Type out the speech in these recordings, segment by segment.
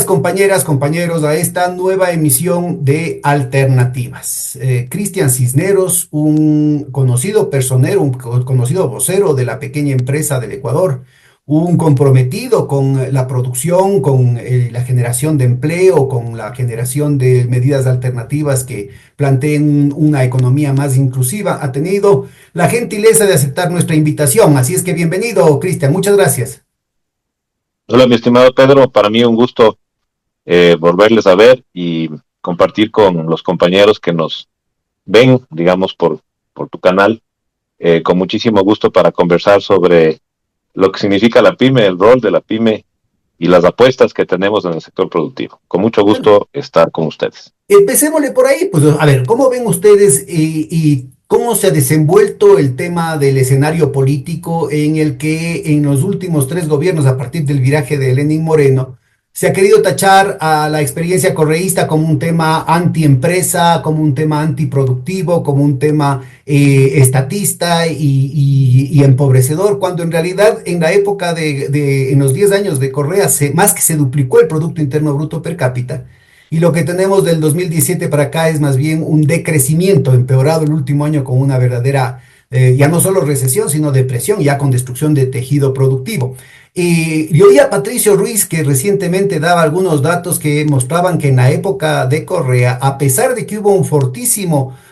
compañeras, compañeros, a esta nueva emisión de Alternativas. Cristian Cisneros, un conocido personero, conocido vocero de la pequeña empresa del Ecuador, un comprometido con la producción, con la generación de empleo, con la generación de medidas alternativas que planteen una economía más inclusiva, ha tenido la gentileza de aceptar nuestra invitación. Así es que bienvenido, Cristian. Muchas gracias. Hola, mi estimado Pedro, para mí un gusto volverles a ver y compartir con los compañeros que nos ven, digamos, por tu canal, con muchísimo gusto para conversar sobre lo que significa la pyme, el rol de la pyme y las apuestas que tenemos en el sector productivo. Con mucho Bueno, gusto estar con ustedes. empecémosle por ahí, pues a ver, ¿cómo ven ustedes y cómo se ha desenvuelto el tema del escenario político en el que en los últimos tres gobiernos, a partir del viraje de Lenín Moreno, se ha querido tachar a la experiencia correísta como un tema antiempresa, como un tema antiproductivo, como un tema estatista y empobrecedor, cuando en realidad en la época en los 10 años de Correa, más que se duplicó el Producto Interno Bruto per cápita, y lo que tenemos del 2017 para acá es más bien un decrecimiento, empeorado el último año con una verdadera, ya no solo recesión, sino depresión, ya con destrucción de tejido productivo. Y yo oía a Patricio Ruiz que recientemente daba algunos datos que mostraban que en la época de Correa, a pesar de que hubo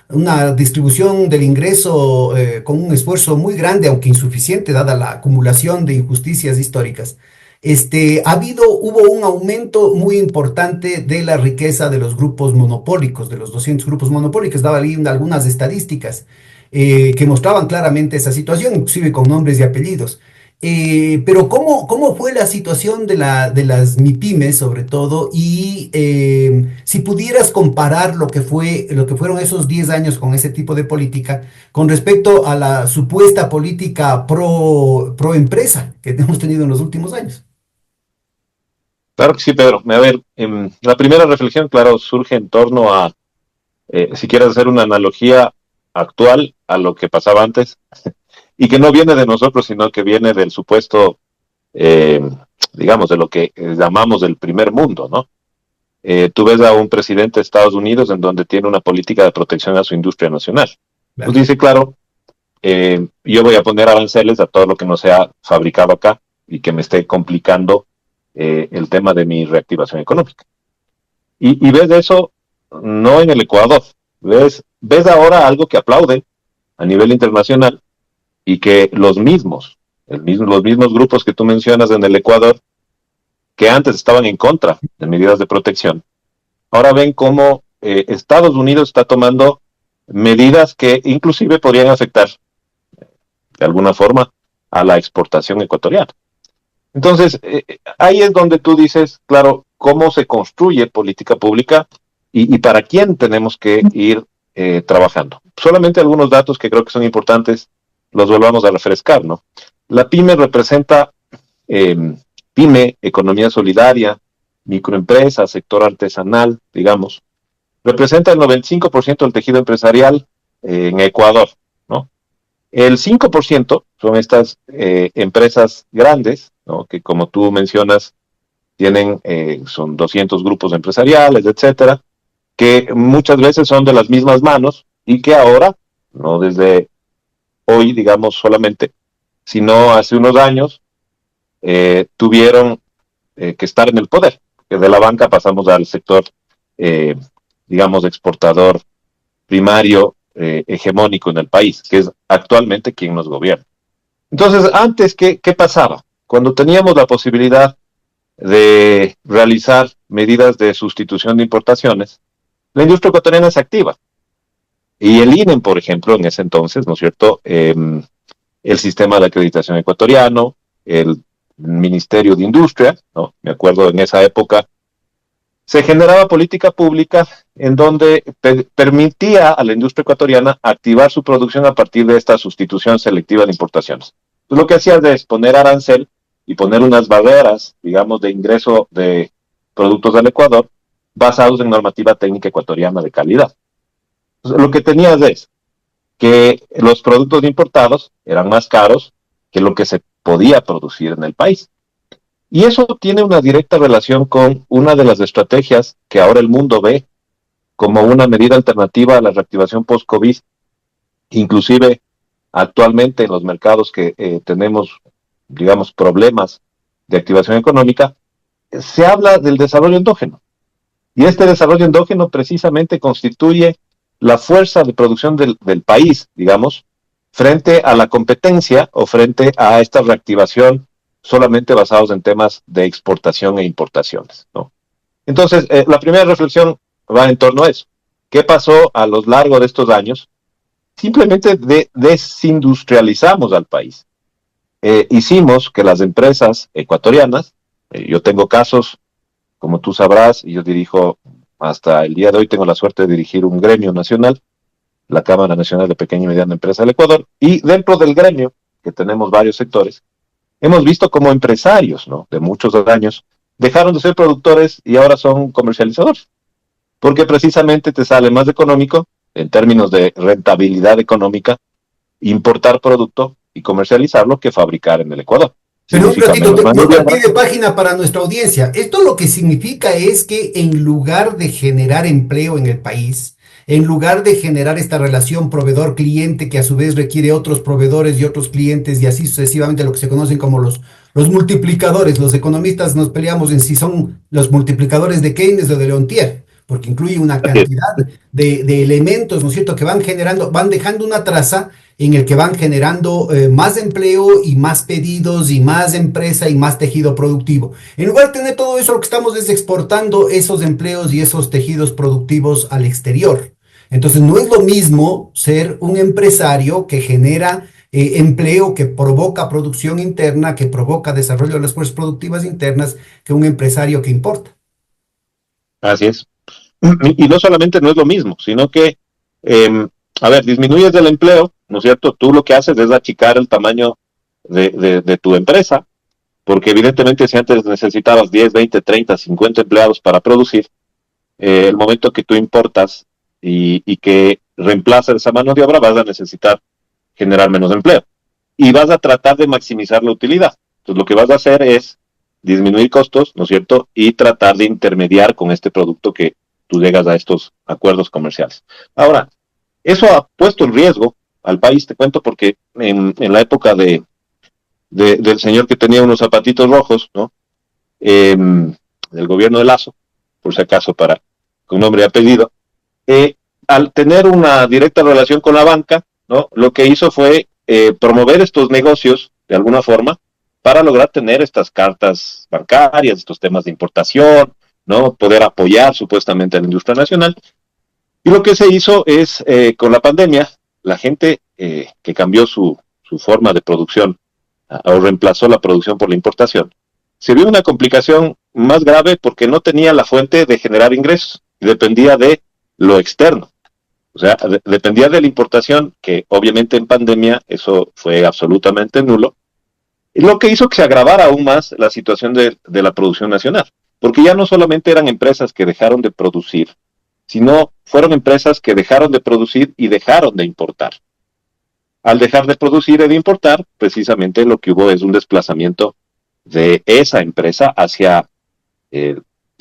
una distribución del ingreso con un esfuerzo muy grande, aunque insuficiente, dada la acumulación de injusticias históricas, hubo un aumento muy importante de la riqueza de los grupos monopólicos, de los 200 grupos monopólicos. Daba ahí algunas estadísticas que mostraban claramente esa situación, inclusive con nombres y apellidos. Pero ¿cómo fue la situación de las MIPYMES, sobre todo? Y si pudieras comparar lo que fueron esos 10 años con ese tipo de política, con respecto a la supuesta política pro empresa que hemos tenido en los últimos años. Claro que sí, Pedro. A ver, la primera reflexión, claro, surge en torno a, si quieres hacer una analogía actual a lo que pasaba antes, y que no viene de nosotros, sino que viene del supuesto, eh, digamos, de lo que llamamos el primer mundo, ¿no? Tú ves a un presidente de Estados Unidos en donde tiene una política de protección a su industria nacional. Pues Claro. dice, claro, yo voy a poner aranceles a todo lo que no sea fabricado acá y que me esté complicando el tema de mi reactivación económica. Y ves eso no en el Ecuador, ves ahora algo que aplaude a nivel internacional y que los mismos grupos que tú mencionas en el Ecuador, que antes estaban en contra de medidas de protección, ahora ven cómo Estados Unidos está tomando medidas que inclusive podrían afectar de alguna forma a la exportación ecuatoriana. Entonces, ahí es donde tú dices, claro, cómo se construye política pública y para quién tenemos que ir trabajando. Solamente algunos datos que creo que son importantes los volvamos a refrescar, ¿no? La pyme representa eh, pyme, economía solidaria, microempresa, sector artesanal, digamos, representa el 95% del tejido empresarial en Ecuador, ¿no? El 5% son estas empresas grandes, ¿no? Que como tú mencionas, son 200 grupos empresariales, etcétera, que muchas veces son de las mismas manos y que ahora, no desde hoy, digamos, solamente, sino hace unos años, tuvieron que estar en el poder. Que de la banca pasamos al sector, eh, digamos, exportador primario hegemónico en el país, que es actualmente quien nos gobierna. Entonces, antes, ¿qué pasaba? Cuando teníamos la posibilidad de realizar medidas de sustitución de importaciones, la industria ecuatoriana se activa. Y el INEM, por ejemplo, en ese entonces, ¿no es cierto? El sistema de acreditación ecuatoriano, el Ministerio de Industria, ¿no? Me acuerdo en esa época, se generaba política pública en donde permitía a la industria ecuatoriana activar su producción a partir de esta sustitución selectiva de importaciones. Entonces, lo que hacía es poner arancel y poner unas barreras, digamos, de ingreso de productos al Ecuador basados en normativa técnica ecuatoriana de calidad. Entonces, lo que tenías es que los productos importados eran más caros que lo que se podía producir en el país. Y eso tiene una directa relación con una de las estrategias que ahora el mundo ve como una medida alternativa a la reactivación post-COVID. Inclusive actualmente en los mercados que tenemos, digamos, problemas de activación económica, se habla del desarrollo endógeno. Y este desarrollo endógeno precisamente constituye la fuerza de producción del país, digamos, frente a la competencia o frente a esta reactivación solamente basados en temas de exportación e importaciones, ¿no? Entonces, la primera reflexión va en torno a eso. ¿Qué pasó a lo largo de estos años? Simplemente desindustrializamos al país. Hicimos que las empresas ecuatorianas, yo tengo casos, como tú sabrás, y yo dirijo, hasta el día de hoy tengo la suerte de dirigir un gremio nacional, la Cámara Nacional de Pequeña y Mediana Empresa del Ecuador, y dentro del gremio, que tenemos varios sectores, hemos visto como empresarios, ¿no?, de muchos años, dejaron de ser productores y ahora son comercializadores, porque precisamente te sale más económico, en términos de rentabilidad económica, importar producto y comercializarlo que fabricar en el Ecuador. Pero un Significa ratito, menos mano de a obra. pie de página para nuestra audiencia. Esto lo que significa es que en lugar de generar empleo en el país, en lugar de generar esta relación proveedor-cliente que a su vez requiere otros proveedores y otros clientes y así sucesivamente, lo que se conocen como los multiplicadores, los economistas nos peleamos en si son los multiplicadores de Keynes o de Leontier, porque incluye una Así es. cantidad de elementos, ¿no es cierto?, que van generando, van dejando una traza en el que van generando más empleo y más pedidos y más empresa y más tejido productivo. En lugar de tener todo eso, lo que estamos es exportando esos empleos y esos tejidos productivos al exterior. Entonces, no es lo mismo ser un empresario que genera empleo, que provoca producción interna, que provoca desarrollo de las fuerzas productivas internas, que un empresario que importa. Así es. Y no solamente no es lo mismo, sino que, eh, a ver, disminuyes el empleo, ¿no es cierto? Tú lo que haces es achicar el tamaño de tu empresa, porque evidentemente si antes necesitabas 10, 20, 30, 50 empleados para producir, el momento que tú importas y que reemplazas esa mano de obra, vas a necesitar generar menos empleo. Y vas a tratar de maximizar la utilidad. Entonces lo que vas a hacer es disminuir costos, ¿no es cierto? Y tratar de intermediar con este producto que tú llegas a estos acuerdos comerciales. Ahora, eso ha puesto en riesgo al país, te cuento, porque en la época del señor que tenía unos zapatitos rojos, ¿no? Del gobierno de Lazo, por si acaso, para con nombre y apellido, al tener una directa relación con la banca, ¿no?, lo que hizo fue promover estos negocios de alguna forma para lograr tener estas cartas bancarias, estos temas de importación, ¿no?, poder apoyar supuestamente a la industria nacional. Y lo que se hizo es, con la pandemia, la gente que cambió su forma de producción o reemplazó la producción por la importación, se vio una complicación más grave porque no tenía la fuente de generar ingresos y dependía de lo externo. O sea, dependía de la importación, que obviamente en pandemia eso fue absolutamente nulo, y lo que hizo que se agravara aún más la situación de la producción nacional, porque ya no solamente eran empresas que dejaron de producir, sino fueron empresas que dejaron de producir y dejaron de importar. Al dejar de producir y de importar, precisamente lo que hubo es un desplazamiento de esa empresa hacia eh,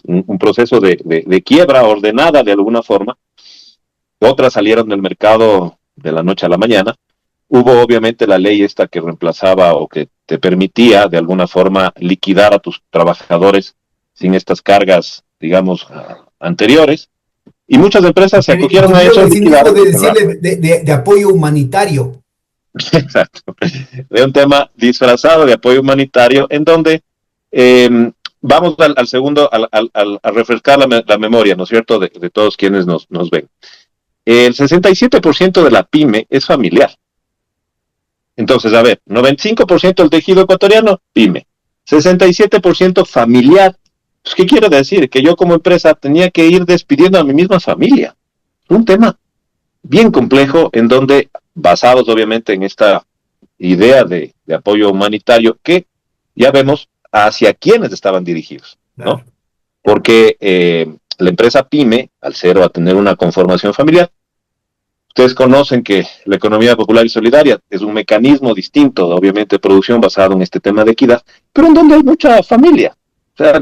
un proceso de quiebra ordenada de alguna forma. Otras salieron del mercado de la noche a la mañana. Hubo obviamente la ley esta que reemplazaba o que te permitía de alguna forma liquidar a tus trabajadores sin estas cargas, digamos, anteriores. Y muchas empresas se acogieron a Inclusive eso, el cinismo liquidaron de y cerraron. decirle de apoyo humanitario. Exacto. De un tema disfrazado de apoyo humanitario en donde vamos al segundo, a refrescar la memoria, ¿no es cierto?, de todos quienes nos ven. El 67% de la pyme es familiar. Entonces, a ver, 95% del tejido ecuatoriano, pyme. 67% familiar. Pues, ¿qué quiero decir? Que yo como empresa tenía que ir despidiendo a mi misma familia. Un tema bien complejo en donde, basados obviamente en esta idea de apoyo humanitario, que ya vemos hacia quiénes estaban dirigidos, ¿no? Claro. Porque la empresa pyme, al ser o a tener una conformación familiar, Ustedes conocen que la economía popular y solidaria es un mecanismo distinto, obviamente, de producción basado en este tema de equidad, pero en donde hay mucha familia. O sea,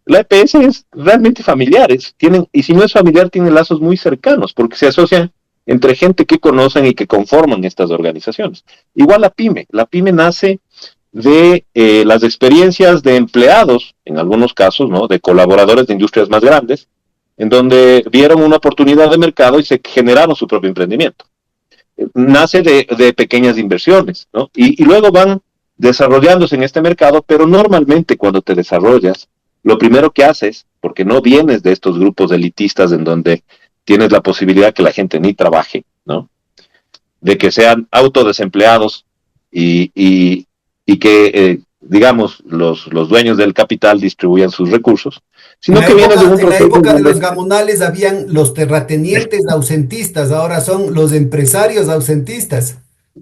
la EPS es realmente familiar, tienen, y si no es familiar, tiene lazos muy cercanos, porque se asocian entre gente que conocen y que conforman estas organizaciones. Igual la pyme nace de las experiencias de empleados, en algunos casos, ¿no? De colaboradores de industrias más grandes, en donde vieron una oportunidad de mercado y se generaron su propio emprendimiento. Nace de pequeñas inversiones, ¿no? Y luego van desarrollándose en este mercado, pero normalmente cuando te desarrollas, lo primero que haces, porque no vienes de estos grupos elitistas en donde tienes la posibilidad que la gente ni trabaje, ¿no? De que sean autodesempleados y que, digamos, los dueños del capital distribuyan sus recursos, sino que vienes de un En la proceso época de donde... los gamonales habían los terratenientes ausentistas, ahora son los empresarios ausentistas,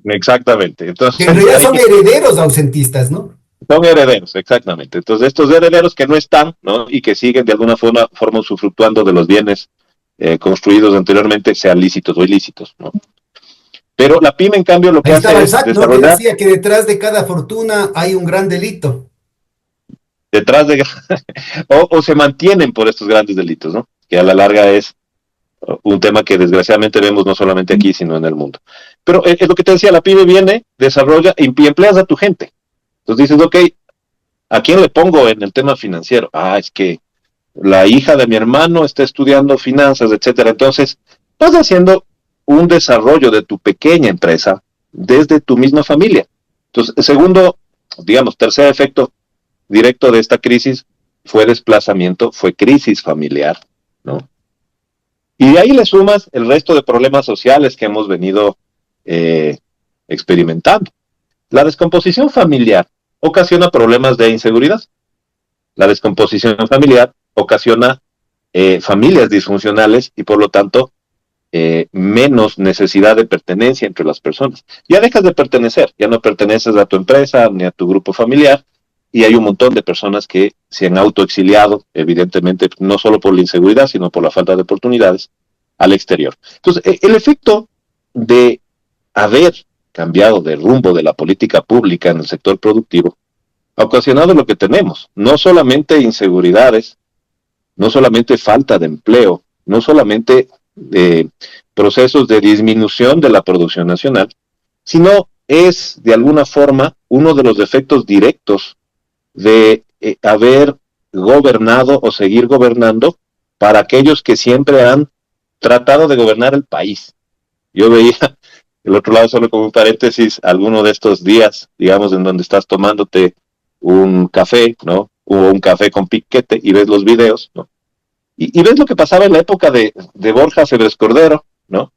Exactamente. que en Entonces, realidad son ahí herederos ausentistas, ¿no? son herederos, exactamente. Entonces, estos herederos que no están, ¿no? Y que siguen de alguna forma usufructuando de los bienes construidos anteriormente, sean lícitos o ilícitos, ¿no? Pero la pyme, en cambio, lo Ahí que estaba hace el es SAT, ¿no? Que desarrollar decía que detrás de cada fortuna hay un gran delito. detrás de... o se mantienen por estos grandes delitos, ¿no? Que a la larga es un tema que desgraciadamente vemos no solamente aquí, sino en el mundo. Pero es lo que te decía, la pyme viene, desarrolla y empleas a tu gente. Entonces dices, ok, ¿a quién le pongo en el tema financiero? Ah, es que la hija de mi hermano está estudiando finanzas, etcétera. Entonces, vas haciendo un desarrollo de tu pequeña empresa desde tu misma familia. Entonces, segundo, digamos, tercer efecto directo de esta crisis fue desplazamiento, fue crisis familiar, ¿no? Y de ahí le sumas el resto de problemas sociales que hemos venido eh, experimentando. La descomposición familiar ocasiona problemas de inseguridad. La descomposición familiar ocasiona familias disfuncionales y por lo tanto menos necesidad de pertenencia entre las personas. Ya dejas de pertenecer, ya no perteneces a tu empresa ni a tu grupo familiar y hay un montón de personas que se han autoexiliado, evidentemente, no solo por la inseguridad, sino por la falta de oportunidades al exterior. Entonces, el efecto de haber cambiado de rumbo de la política pública en el sector productivo ha ocasionado lo que tenemos, no solamente inseguridades, no solamente falta de empleo, no solamente procesos de disminución de la producción nacional, sino es de alguna forma uno de los efectos directos de haber gobernado o seguir gobernando para aquellos que siempre han tratado de gobernar el país. Yo veía, el otro lado, solo como un paréntesis, alguno de estos días, digamos, en donde estás tomándote un café, ¿no? O un café con piquete y ves los videos, ¿no? Y ves lo que pasaba en la época de Borja Febres Cordero, ¿no?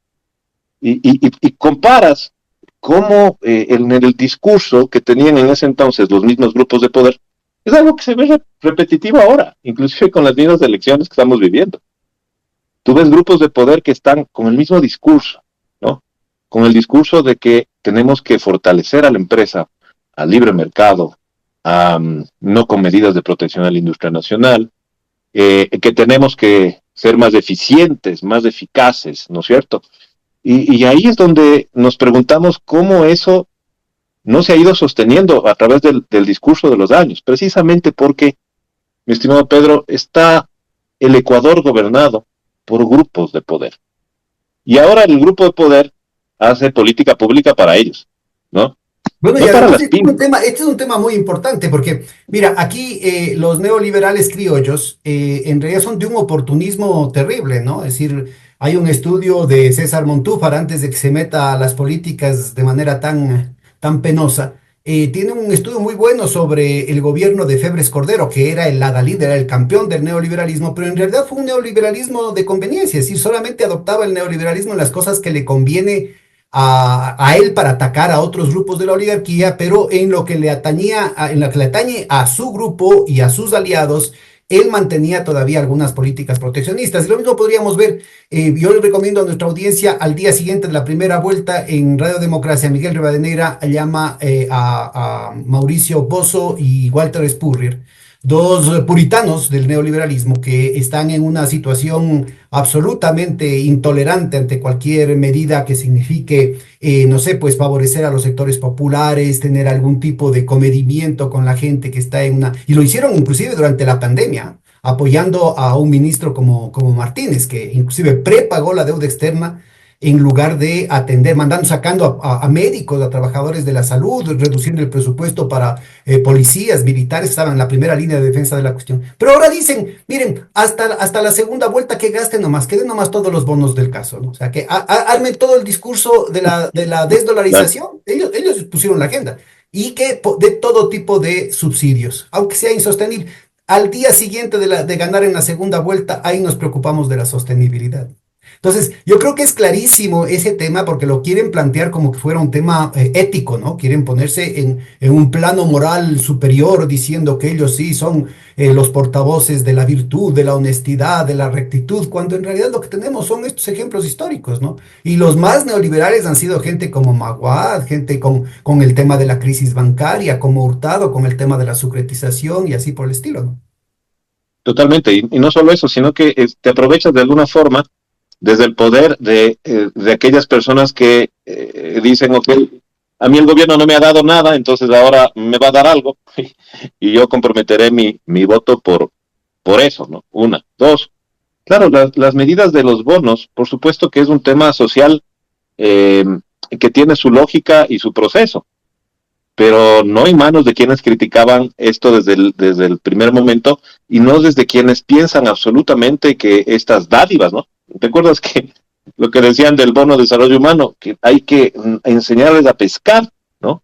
Y comparas cómo en el discurso que tenían en ese entonces los mismos grupos de poder, es algo que se ve repetitivo ahora, inclusive con las mismas elecciones que estamos viviendo. Tú ves grupos de poder que están con el mismo discurso, ¿no? Con el discurso de que tenemos que fortalecer a la empresa, al libre mercado, no con medidas de protección a la industria nacional, que tenemos que ser más eficientes, más eficaces, ¿no es cierto? Y ahí es donde nos preguntamos cómo eso no se ha ido sosteniendo a través del discurso de los años, precisamente porque, mi estimado Pedro, está el Ecuador gobernado por grupos de poder. Y ahora el grupo de poder hace política pública para ellos, ¿no? Bueno, y No para además las pymes. este es un tema muy importante porque, mira, aquí los neoliberales criollos en realidad son de un oportunismo terrible, ¿no? Es decir, hay un estudio de César Montúfar antes de que se meta a las políticas de manera tan penosa. Tiene un estudio muy bueno sobre el gobierno de Febres Cordero, que era el adalid, era el campeón del neoliberalismo, pero en realidad fue un neoliberalismo de conveniencia, es decir, solamente adoptaba el neoliberalismo en las cosas que le conviene a él para atacar a otros grupos de la oligarquía, pero en lo que le atañía, en lo que le atañe a su grupo y a sus aliados, él mantenía todavía algunas políticas proteccionistas. Y lo mismo podríamos ver, yo le recomiendo a nuestra audiencia al día siguiente de la primera vuelta en Radio Democracia, Miguel Rivadeneira llama a Mauricio Bozo y Walter Spurrier dos puritanos del neoliberalismo que están en una situación absolutamente intolerante ante cualquier medida que signifique, no sé, pues favorecer a los sectores populares, tener algún tipo de comedimiento con la gente que está en una... Y lo hicieron inclusive durante la pandemia, apoyando a un ministro como Martínez, que inclusive prepagó la deuda externa en lugar de atender, mandando, sacando a médicos, a trabajadores de la salud, reduciendo el presupuesto para policías, militares, estaban en la primera línea de defensa de la cuestión. Pero ahora dicen, miren, hasta la segunda vuelta que gasten nomás, que den nomás todos los bonos del caso, ¿no? O sea, que armen todo el discurso de la Claro. desdolarización, ellos pusieron la agenda, y que de todo tipo de subsidios, aunque sea insostenible. Al día siguiente de ganar en la segunda vuelta, ahí nos preocupamos de la sostenibilidad. Entonces, yo creo que es clarísimo ese tema porque lo quieren plantear como que fuera un tema ético, ¿no? Quieren ponerse en un plano moral superior diciendo que ellos sí son los portavoces de la virtud, de la honestidad, de la rectitud, cuando en realidad lo que tenemos son estos ejemplos históricos, ¿no? Y los más neoliberales han sido gente como Maguad, gente con el tema de la crisis bancaria, como Hurtado, con el tema de la securitización y así por el estilo, ¿no? Totalmente, y no solo eso, sino que te aprovechas de alguna forma desde el poder de aquellas personas que dicen, ok, a mí el gobierno no me ha dado nada, entonces ahora me va a dar algo y yo comprometeré mi voto por eso, ¿no? Una. Dos, claro, las medidas de los bonos, por supuesto que es un tema social eh, que tiene su lógica y su proceso, pero no en manos de quienes criticaban esto desde el primer momento y no desde quienes piensan absolutamente que estas dádivas, ¿no? ¿Te acuerdas que lo que decían del bono de desarrollo humano, que hay que enseñarles a pescar, ¿no?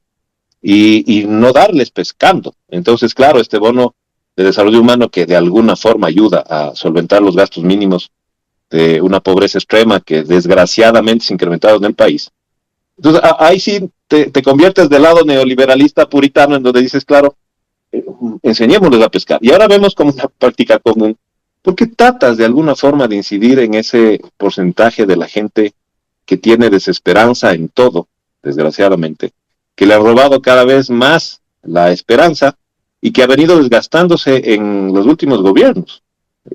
Y no darles pescando. Entonces, claro, este bono de desarrollo humano que de alguna forma ayuda a solventar los gastos mínimos de una pobreza extrema que desgraciadamente se ha incrementado en el país. Entonces, ahí sí te conviertes del lado neoliberalista puritano, en donde dices, claro, enseñémosles a pescar. Y ahora vemos como una práctica común, porque tratas de alguna forma de incidir en ese porcentaje de la gente que tiene desesperanza en todo, desgraciadamente, que le ha robado cada vez más la esperanza y que ha venido desgastándose en los últimos gobiernos.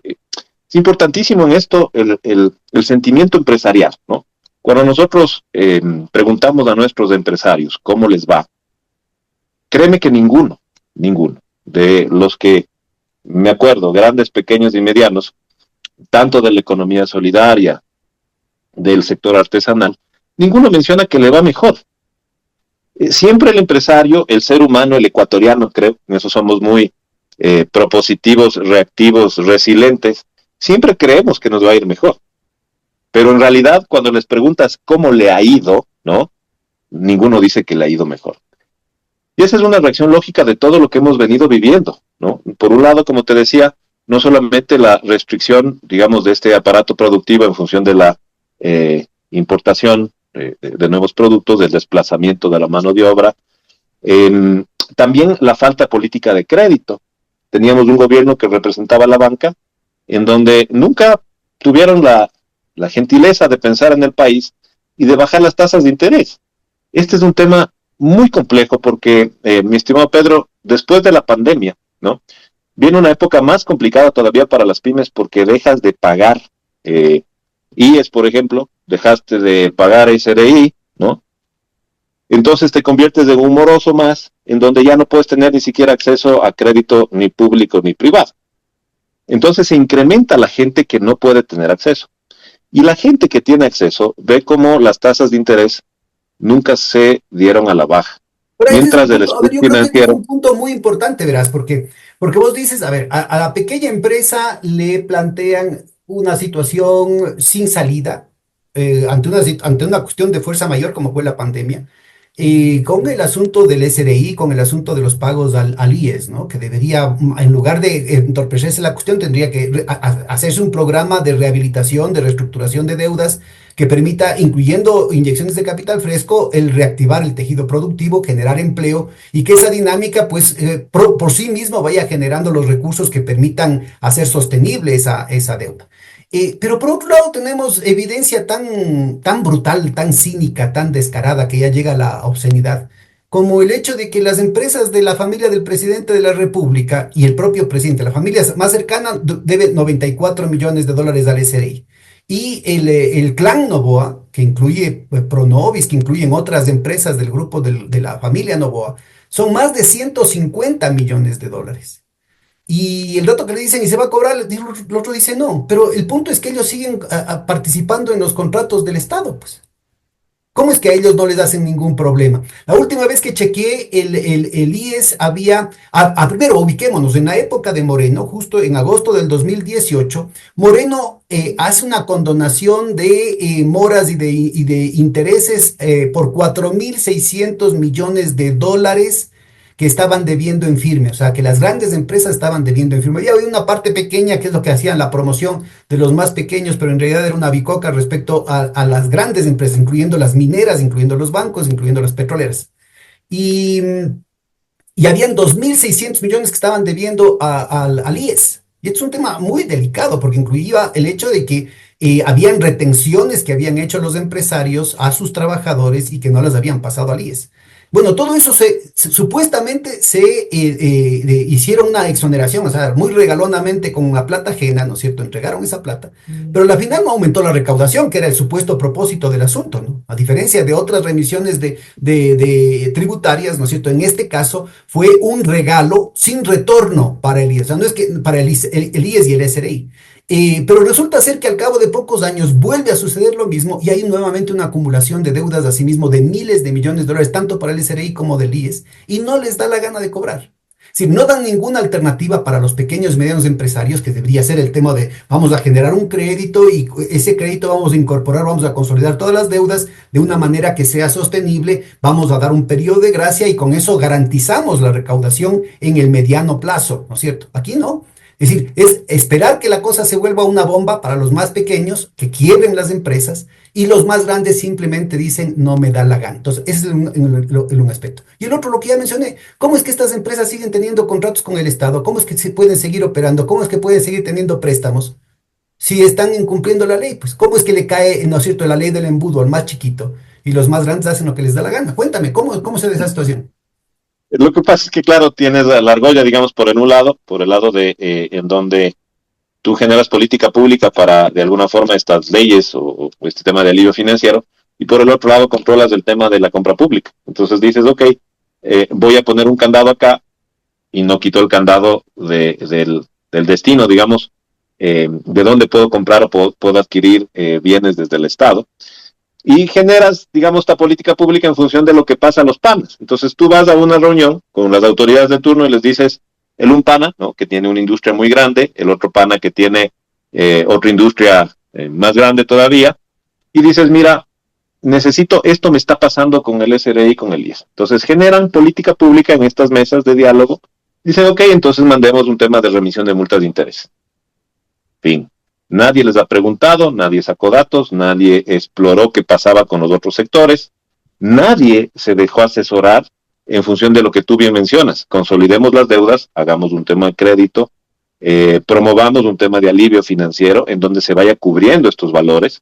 Es importantísimo en esto el sentimiento empresarial, ¿no? Cuando nosotros preguntamos a nuestros empresarios cómo les va, créeme que ninguno de los que me acuerdo, grandes, pequeños y medianos, tanto de la economía solidaria, del sector artesanal, ninguno menciona que le va mejor. Siempre el empresario, el ser humano, el ecuatoriano, creo, en eso somos muy propositivos, reactivos, resilientes, siempre creemos que nos va a ir mejor. Pero en realidad, cuando les preguntas cómo le ha ido, ¿no? Ninguno dice que le ha ido mejor. Y esa es una reacción lógica de todo lo que hemos venido viviendo, ¿no? Por un lado, como te decía, no solamente la restricción, digamos, de este aparato productivo en función de la importación de nuevos productos, del desplazamiento de la mano de obra, también la falta política de crédito. Teníamos un gobierno que representaba la banca, en donde nunca tuvieron la gentileza de pensar en el país y de bajar las tasas de interés. Este es un tema muy complejo porque, mi estimado Pedro, después de la pandemia, ¿no? Viene una época más complicada todavía para las pymes porque dejas de pagar IES, por ejemplo, dejaste de pagar SRI, ¿no? Entonces te conviertes en un moroso más, en donde ya no puedes tener ni siquiera acceso a crédito ni público ni privado. Entonces se incrementa la gente que no puede tener acceso. Y la gente que tiene acceso ve cómo las tasas de interés nunca se dieron a la baja. Pero ese es un Mientras el punto, a ver, stock yo creo que ese es financiero, un punto muy importante, verás, porque vos dices, a ver, a la pequeña empresa le plantean una situación sin salida ante una cuestión de fuerza mayor como fue la pandemia, y con el asunto del SRI, con el asunto de los pagos al IES, ¿no? Que debería, en lugar de entorpecerse la cuestión, tendría que hacerse un programa de rehabilitación, de reestructuración de deudas que permita, incluyendo inyecciones de capital fresco, el reactivar el tejido productivo, generar empleo y que esa dinámica, pues, por sí mismo vaya generando los recursos que permitan hacer sostenible esa deuda. Pero por otro lado tenemos evidencia tan brutal, tan cínica, tan descarada que ya llega a la obscenidad como el hecho de que las empresas de la familia del presidente de la República y el propio presidente, la familia más cercana, debe 94 millones de dólares al SRI. Y el clan Noboa, que incluye Pronovis, que incluyen otras empresas del grupo de la familia Noboa, son más de 150 millones de dólares. Y el dato que le dicen, ¿y se va a cobrar? El otro dice no. Pero el punto es que ellos siguen participando en los contratos del Estado, pues. ¿Cómo es que a ellos no les hacen ningún problema? La última vez que chequeé, el IES había, primero ubiquémonos, en la época de Moreno, justo en agosto del 2018, Moreno hace una condonación de moras y de intereses por 4.600 millones de dólares que estaban debiendo en firme, o sea, que las grandes empresas estaban debiendo en firme. Ya había una parte pequeña que es lo que hacían la promoción de los más pequeños, pero en realidad era una bicoca respecto a las grandes empresas, incluyendo las mineras, incluyendo los bancos, incluyendo las petroleras. Y, y habían 2.600 millones que estaban debiendo al IES. Y esto es un tema muy delicado porque incluía el hecho de que habían retenciones que habían hecho los empresarios a sus trabajadores y que no las habían pasado al IES. Bueno, todo eso supuestamente hicieron una exoneración, o sea, muy regalonamente con la plata ajena, ¿no es cierto? Entregaron esa plata, pero al final no aumentó la recaudación, que era el supuesto propósito del asunto, ¿no? A diferencia de otras remisiones de tributarias, ¿no es cierto? En este caso fue un regalo sin retorno para el IES, o sea, no es que para el IES y el SRI. Pero resulta ser que al cabo de pocos años vuelve a suceder lo mismo y hay nuevamente una acumulación de deudas asimismo de miles de millones de dólares, tanto para el SRI como del IES, y no les da la gana de cobrar. Si no dan ninguna alternativa para los pequeños y medianos empresarios, que debería ser el tema de vamos a generar un crédito y ese crédito vamos a incorporar, vamos a consolidar todas las deudas de una manera que sea sostenible, vamos a dar un periodo de gracia y con eso garantizamos la recaudación en el mediano plazo, ¿no es cierto? Aquí no. Es decir, es esperar que la cosa se vuelva una bomba para los más pequeños, que quiebren las empresas, y los más grandes simplemente dicen, no me da la gana. Entonces, ese es un aspecto. Y el otro, lo que ya mencioné, ¿cómo es que estas empresas siguen teniendo contratos con el Estado? ¿Cómo es que se pueden seguir operando? ¿Cómo es que pueden seguir teniendo préstamos si están incumpliendo la ley? Pues, ¿cómo es que le cae, no es cierto, la ley del embudo al más chiquito y los más grandes hacen lo que les da la gana? Cuéntame, ¿cómo se ve esa situación? Lo que pasa es que, claro, tienes la argolla, digamos, por en un lado, por el lado de en donde tú generas política pública para, de alguna forma, estas leyes o este tema de alivio financiero, y por el otro lado controlas el tema de la compra pública. Entonces dices, ok, voy a poner un candado acá y no quito el candado del destino, digamos, de dónde puedo comprar o puedo adquirir bienes desde el Estado. Y generas, digamos, esta política pública en función de lo que pasa a los panas. Entonces tú vas a una reunión con las autoridades de turno y les dices, el un pana, ¿no?, que tiene una industria muy grande, el otro pana que tiene otra industria más grande todavía, y dices, mira, necesito, esto me está pasando con el SRI y con el IES. Entonces generan política pública en estas mesas de diálogo, dicen, ok, entonces mandemos un tema de remisión de multas de interés. Fin. Nadie les ha preguntado, nadie sacó datos, nadie exploró qué pasaba con los otros sectores, nadie se dejó asesorar en función de lo que tú bien mencionas. Consolidemos las deudas, hagamos un tema de crédito, promovamos un tema de alivio financiero en donde se vaya cubriendo estos valores,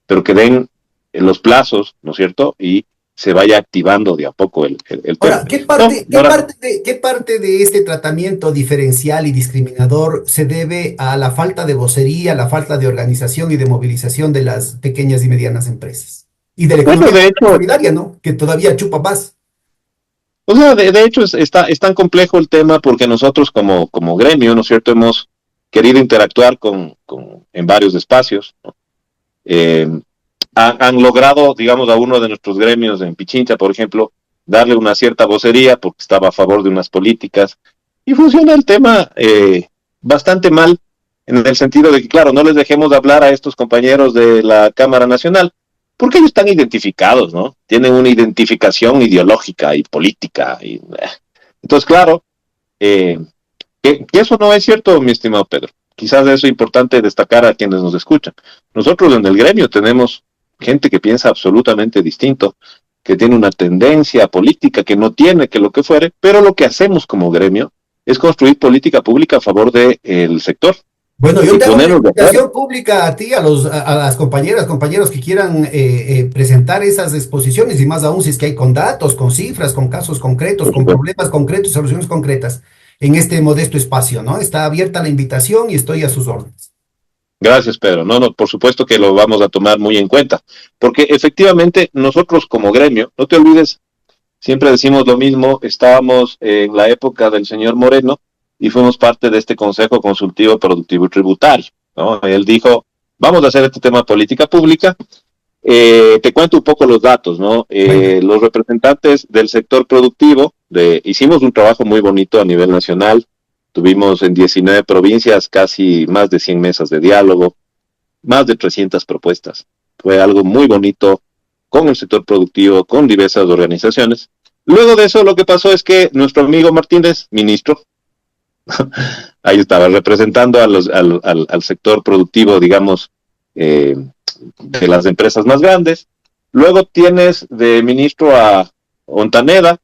pero que den los plazos, ¿no es cierto? Y se vaya activando de a poco el tema. Ahora, ¿qué No, parte, qué ahora, parte de, qué parte de este tratamiento diferencial y discriminador se debe a la falta de vocería, la falta de organización y de movilización de las pequeñas y medianas empresas? Y de la bueno, economía de hecho, solidaria, ¿no? Que todavía chupa más. o sea, de hecho es tan complejo el tema porque nosotros como gremio, ¿no es cierto?, hemos querido interactuar en varios espacios, ¿no? Eh, han logrado, digamos, a uno de nuestros gremios en Pichincha, por ejemplo, darle una cierta vocería porque estaba a favor de unas políticas y funciona el tema bastante mal en el sentido de que, claro, no les dejemos hablar a estos compañeros de la Cámara Nacional porque ellos están identificados, ¿no? Tienen una identificación ideológica y política. Entonces, claro, eh, que eso no es cierto, mi estimado Pedro. Quizás eso es importante destacar a quienes nos escuchan. Nosotros en el gremio tenemos gente que piensa absolutamente distinto, que tiene una tendencia política que no tiene, que lo que fuere, pero lo que hacemos como gremio es construir política pública a favor del sector. Bueno, yo y te hago una ponernos de acuerdo. invitación pública a ti, a las compañeras, compañeros que quieran presentar esas exposiciones y más aún si es que hay con datos, con cifras, con casos concretos, Por con supuesto. problemas concretos, soluciones concretas en este modesto espacio, ¿no? Está abierta la invitación y estoy a sus órdenes. Gracias, Pedro. No, no, por supuesto que lo vamos a tomar muy en cuenta, porque efectivamente nosotros como gremio, no te olvides, siempre decimos lo mismo, estábamos en la época del señor Moreno y fuimos parte de este Consejo Consultivo Productivo y Tributario, ¿no? Él dijo, vamos a hacer este tema de política pública. Te cuento un poco los datos, ¿no? Cuenta. Los representantes del sector productivo, hicimos un trabajo muy bonito a nivel nacional, tuvimos en 19 provincias casi más de 100 mesas de diálogo, más de 300 propuestas. Fue algo muy bonito con el sector productivo, con diversas organizaciones. Luego de eso, lo que pasó es que nuestro amigo Martínez, ministro, ahí estaba representando al sector productivo, digamos, eh, de las empresas más grandes. Luego tienes de ministro a Ontaneda,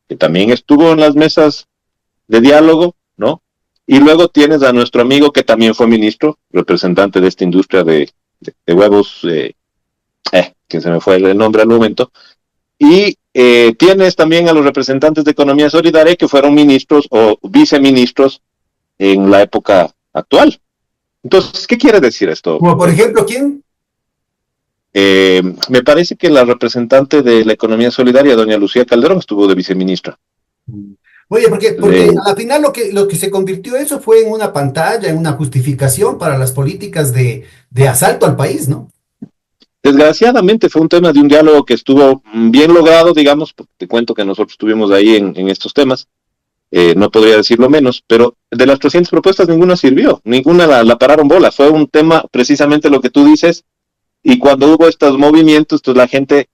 que también estuvo en las mesas de diálogo, ¿no? Y luego tienes a nuestro amigo que también fue ministro, representante de esta industria de huevos, que se me fue el nombre al momento. Y tienes también a los representantes de Economía Solidaria que fueron ministros o viceministros en la época actual. Entonces, ¿qué quiere decir esto, Como por Pedro? ejemplo, ¿quién? Me parece que la representante de la Economía Solidaria, doña Lucía Calderón, estuvo de viceministra. Oye, porque Eh, a la final lo que se convirtió eso fue en una pantalla, en una justificación para las políticas de asalto al país, ¿no? Desgraciadamente fue un tema de un diálogo que estuvo bien logrado, digamos, porque te cuento que nosotros estuvimos ahí en estos temas, no podría decirlo menos, pero de las 300 propuestas ninguna sirvió, ninguna la pararon bola, fue un tema precisamente lo que tú dices, y cuando hubo estos movimientos, pues la gente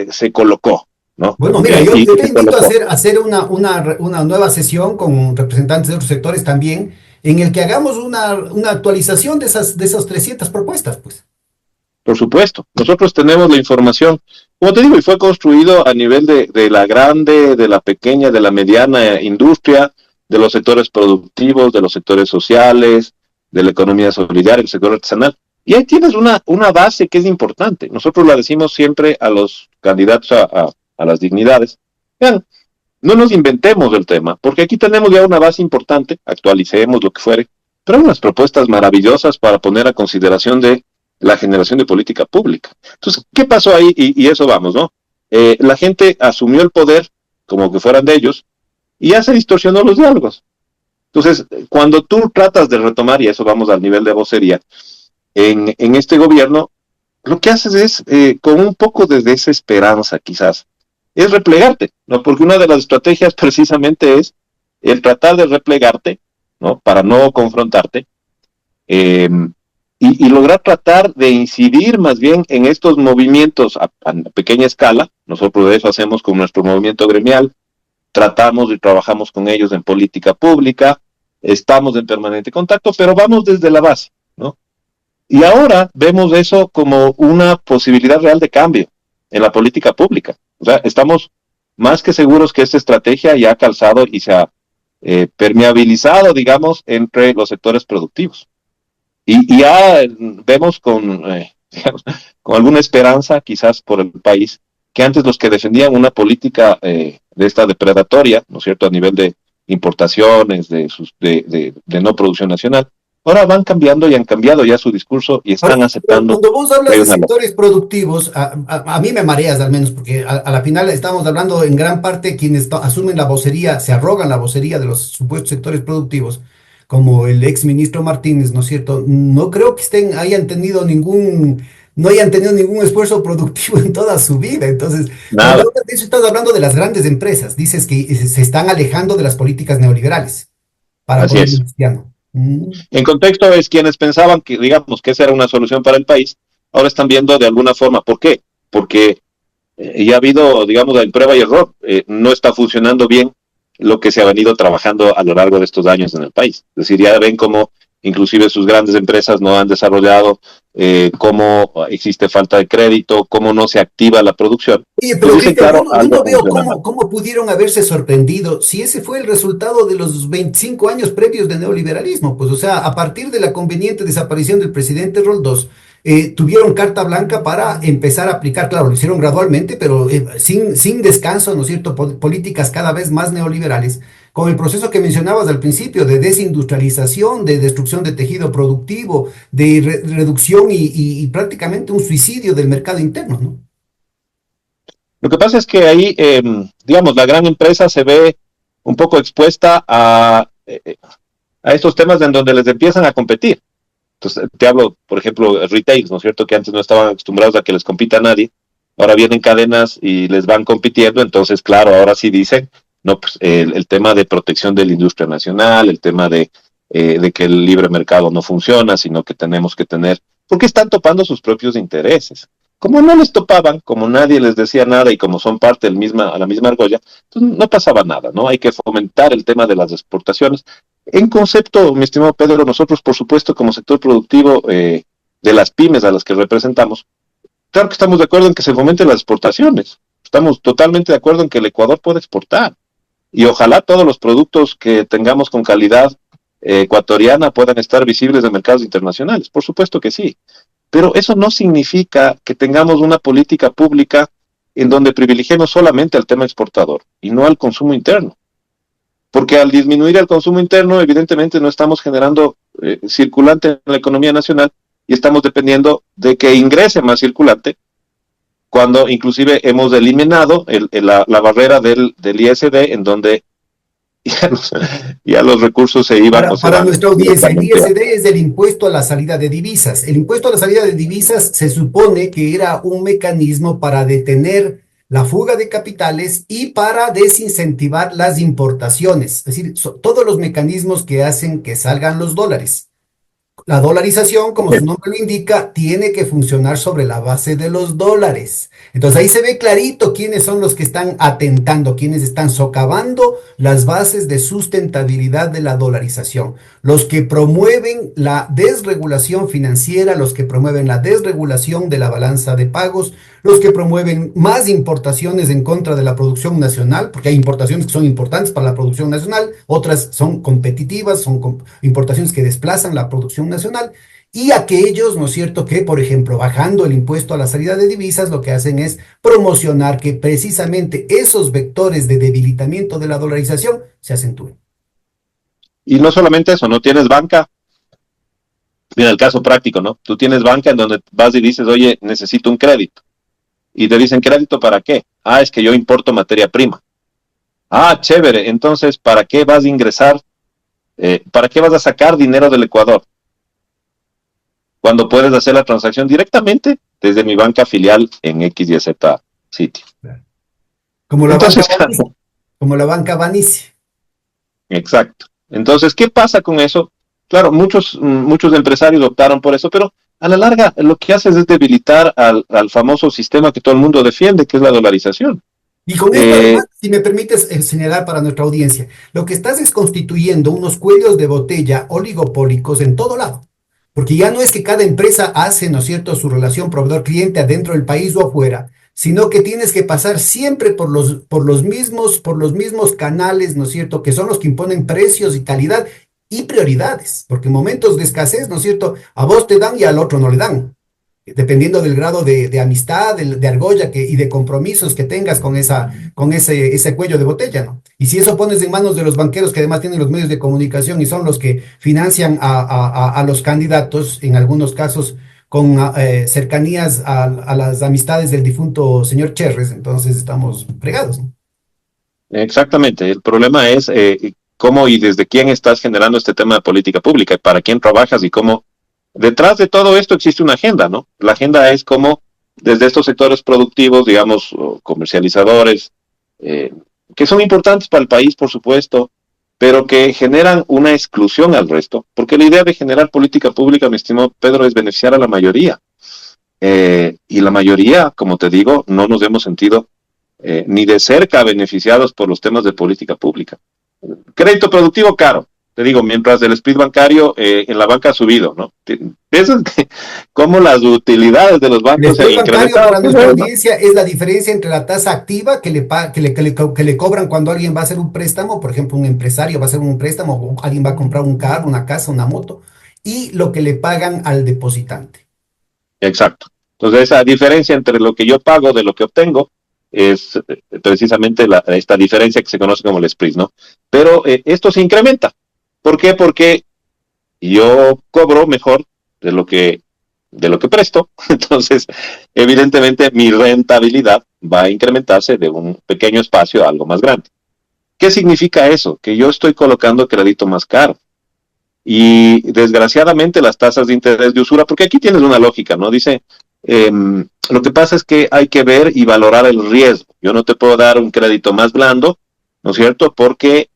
se colocó, ¿no? Bueno, mira, Y yo te se invito a colocó. hacer una nueva sesión con representantes de otros sectores también, en el que hagamos una actualización de esas 300 propuestas, pues. Por supuesto, nosotros tenemos la información, como te digo, y fue construido a nivel de la grande, de la pequeña, de la mediana industria, de los sectores productivos, de los sectores sociales, de la economía solidaria, el sector artesanal. Y ahí tienes una base que es importante. Nosotros la decimos siempre a los candidatos a las dignidades. Vean, no nos inventemos el tema, porque aquí tenemos ya una base importante, actualicemos lo que fuere, pero hay unas propuestas maravillosas para poner a consideración de la generación de política pública. Entonces, ¿qué pasó ahí? Y eso vamos, ¿no? La gente asumió el poder como que fueran de ellos y ya se distorsionó los diálogos. Entonces, cuando tú tratas de retomar, y eso vamos al nivel de vocería, en este gobierno, lo que haces es, con un poco de desesperanza quizás, es replegarte, ¿no? Porque una de las estrategias precisamente es el tratar de replegarte, ¿no? Para no confrontarte, eh, y lograr tratar de incidir más bien en estos movimientos a pequeña escala. Nosotros eso hacemos con nuestro movimiento gremial, tratamos y trabajamos con ellos en política pública, estamos en permanente contacto, pero vamos desde la base, ¿no? Y ahora vemos eso como una posibilidad real de cambio en la política pública. O sea, estamos más que seguros que esta estrategia ya ha calzado y se ha permeabilizado, digamos, entre los sectores productivos. Y ya vemos digamos, con alguna esperanza, quizás por el país, que antes los que defendían una política de esta depredatoria, ¿no es cierto?, a nivel de importaciones, de no producción nacional, ahora van cambiando y han cambiado ya su discurso y Ahora, están pero aceptando cuando vos que hablas hay de una... sectores productivos, a mí me mareas al menos, porque a la final estamos hablando en gran parte quienes asumen la vocería, se arrogan la vocería de los supuestos sectores productivos, como el ex ministro Martínez, ¿no es cierto? No creo que no hayan tenido ningún esfuerzo productivo en toda su vida. Entonces, cuando Nada, hablas de eso, estás hablando de las grandes empresas, dices que se están alejando de las políticas neoliberales, para así ponerlo en es. cristiano. En contexto es quienes pensaban que, digamos, que esa era una solución para el país, ahora están viendo de alguna forma. ¿Por qué? Porque ya ha habido, digamos, en prueba y error. No está funcionando bien lo que se ha venido trabajando a lo largo de estos años en el país. Es decir, ya ven cómo inclusive sus grandes empresas no han desarrollado, cómo existe falta de crédito, cómo no se activa la producción. Pero Pues dicen, Cristian, claro, yo algo no veo funciona mal. cómo pudieron haberse sorprendido si ese fue el resultado de los 25 años previos de neoliberalismo. Pues, o sea, a partir de la conveniente desaparición del presidente Roldós, tuvieron carta blanca para empezar a aplicar, claro, lo hicieron gradualmente, pero sin descanso, ¿no es cierto?, políticas cada vez más neoliberales, con el proceso que mencionabas al principio de desindustrialización, de destrucción de tejido productivo, de reducción y prácticamente un suicidio del mercado interno, ¿no? Lo que pasa es que ahí, digamos, la gran empresa se ve un poco expuesta a estos temas en donde les empiezan a competir. Entonces, te hablo, por ejemplo, retail, ¿no es cierto? Que antes no estaban acostumbrados a que les compita nadie. Ahora vienen cadenas y les van compitiendo. Entonces, claro, ahora sí dicen, no, pues el tema de protección de la industria nacional, el tema de que el libre mercado no funciona, sino que tenemos que tener, porque están topando sus propios intereses. Como no les topaban, como nadie les decía nada y como son parte a la misma argolla, pues no pasaba nada, ¿no? Hay que fomentar el tema de las exportaciones. En concepto, mi estimado Pedro, nosotros, por supuesto, como sector productivo de las pymes a las que representamos, claro que estamos de acuerdo en que se fomenten las exportaciones. Estamos totalmente de acuerdo en que el Ecuador puede exportar. Y ojalá todos los productos que tengamos con calidad ecuatoriana puedan estar visibles en mercados internacionales. Por supuesto que sí. Pero eso no significa que tengamos una política pública en donde privilegiemos solamente al tema exportador y no al consumo interno. Porque al disminuir el consumo interno, evidentemente no estamos generando circulante en la economía nacional y estamos dependiendo de que ingrese más circulante, cuando inclusive hemos eliminado la barrera del ISD, en donde ya ya los recursos se iban o se Para van nuestra audiencia, el directamente ISD es el impuesto a la salida de divisas. El impuesto a la salida de divisas se supone que era un mecanismo para detener la fuga de capitales y para desincentivar las importaciones, es decir, todos los mecanismos que hacen que salgan los dólares. La dolarización, como su nombre lo indica, tiene que funcionar sobre la base de los dólares. Entonces ahí se ve clarito quiénes son los que están atentando, quiénes están socavando las bases de sustentabilidad de la dolarización. Los que promueven la desregulación financiera, los que promueven la desregulación de la balanza de pagos, los que promueven más importaciones en contra de la producción nacional, porque hay importaciones que son importantes para la producción nacional, otras son competitivas, son importaciones que desplazan la producción nacional, y aquellos, ¿no es cierto?, que, por ejemplo, bajando el impuesto a la salida de divisas, lo que hacen es promocionar que precisamente esos vectores de debilitamiento de la dolarización se acentúen. y no solamente eso, no tienes banca. Mira el caso práctico, ¿no? Tú tienes banca en donde vas y dices, oye, necesito un crédito. Y te dicen, ¿crédito para qué? Ah, es que yo importo materia prima. Ah, chévere. Entonces, ¿para qué vas a ingresar? ¿Para qué vas a sacar dinero del Ecuador? Cuando puedes hacer la transacción directamente desde mi banca filial en X y Z sitio. Como la banca Entonces, Banice, como la banca Banice. exacto. Entonces, ¿qué pasa con eso? Claro, muchos empresarios optaron por eso, pero a la larga lo que haces es debilitar al famoso sistema que todo el mundo defiende, que es la dolarización. Y con esto, Eh, además, si me permites señalar para nuestra audiencia, lo que estás es constituyendo unos cuellos de botella oligopólicos en todo lado. Porque ya no es que cada empresa hace, ¿no es cierto?, su relación proveedor-cliente adentro del país o afuera, sino que tienes que pasar siempre por los mismos canales, ¿no es cierto?, que son los que imponen precios y calidad y prioridades. Porque en momentos de escasez, ¿no es cierto?, a vos te dan y al otro no le dan dependiendo del grado de amistad, de argolla y de compromisos que tengas con ese cuello de botella, ¿no? Y si eso pones en manos de los banqueros que además tienen los medios de comunicación y son los que financian a los candidatos, en algunos casos con cercanías a las amistades del difunto señor Cherres, entonces estamos fregados, ¿no? exactamente. El problema es cómo y desde quién estás generando este tema de política pública, para quién trabajas y cómo. Detrás de todo esto existe una agenda, ¿no? La agenda es cómo desde estos sectores productivos, digamos, comercializadores, que son importantes para el país, por supuesto, pero que generan una exclusión al resto, porque la idea de generar política pública, mi estimado Pedro, es beneficiar a la mayoría. Y la mayoría, como te digo, no nos hemos sentido ni de cerca beneficiados por los temas de política pública. Crédito productivo caro. te digo, mientras el split bancario en la banca ha subido, ¿no? ¿Ves cómo las utilidades de los El bancos se han spread bancario incrementado? para Pues nuestra bueno, audiencia es la diferencia entre la tasa activa que le cobran cuando alguien va a hacer un préstamo, por ejemplo, un empresario va a hacer un préstamo, o alguien va a comprar un carro, una casa, una moto, y lo que le pagan al depositante. exacto. Entonces, esa diferencia entre lo que yo pago de lo que obtengo es precisamente esta diferencia que se conoce como el split, ¿no? Pero esto se incrementa. ¿Por qué? Porque yo cobro mejor de lo que de lo que presto, entonces evidentemente mi rentabilidad va a incrementarse de un pequeño espacio a algo más grande. ¿Qué significa eso? Que yo estoy colocando crédito más caro. Y desgraciadamente las tasas de interés de usura, porque aquí tienes una lógica, ¿no? Dice, lo que pasa es que hay que ver y valorar el riesgo. Yo no te puedo dar un crédito más blando, ¿no es cierto? Porque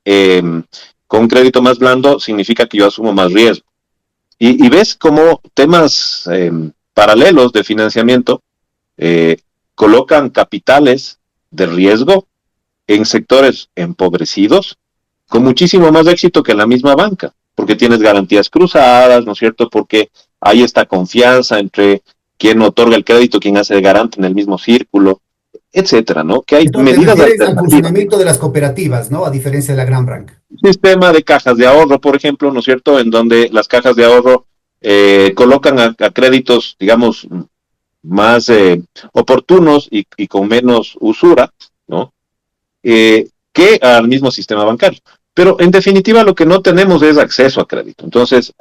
con un crédito más blando significa que yo asumo más riesgo. Y ves cómo temas paralelos de financiamiento eh, colocan capitales de riesgo en sectores empobrecidos con muchísimo más éxito que la misma banca, porque tienes garantías cruzadas, ¿no es cierto? Porque hay esta confianza entre quien otorga el crédito, quien hace de garante en el mismo círculo, etcétera, ¿no? Que hay Esto te medidas refieres al alternativas. funcionamiento de las cooperativas, ¿no? A diferencia de la gran banca. Un sistema de cajas de ahorro, por ejemplo, ¿no es cierto? En donde las cajas de ahorro colocan a créditos, digamos, más oportunos y con menos usura, ¿no? Que al mismo sistema bancario. Pero en definitiva lo que no tenemos es acceso a crédito. Entonces,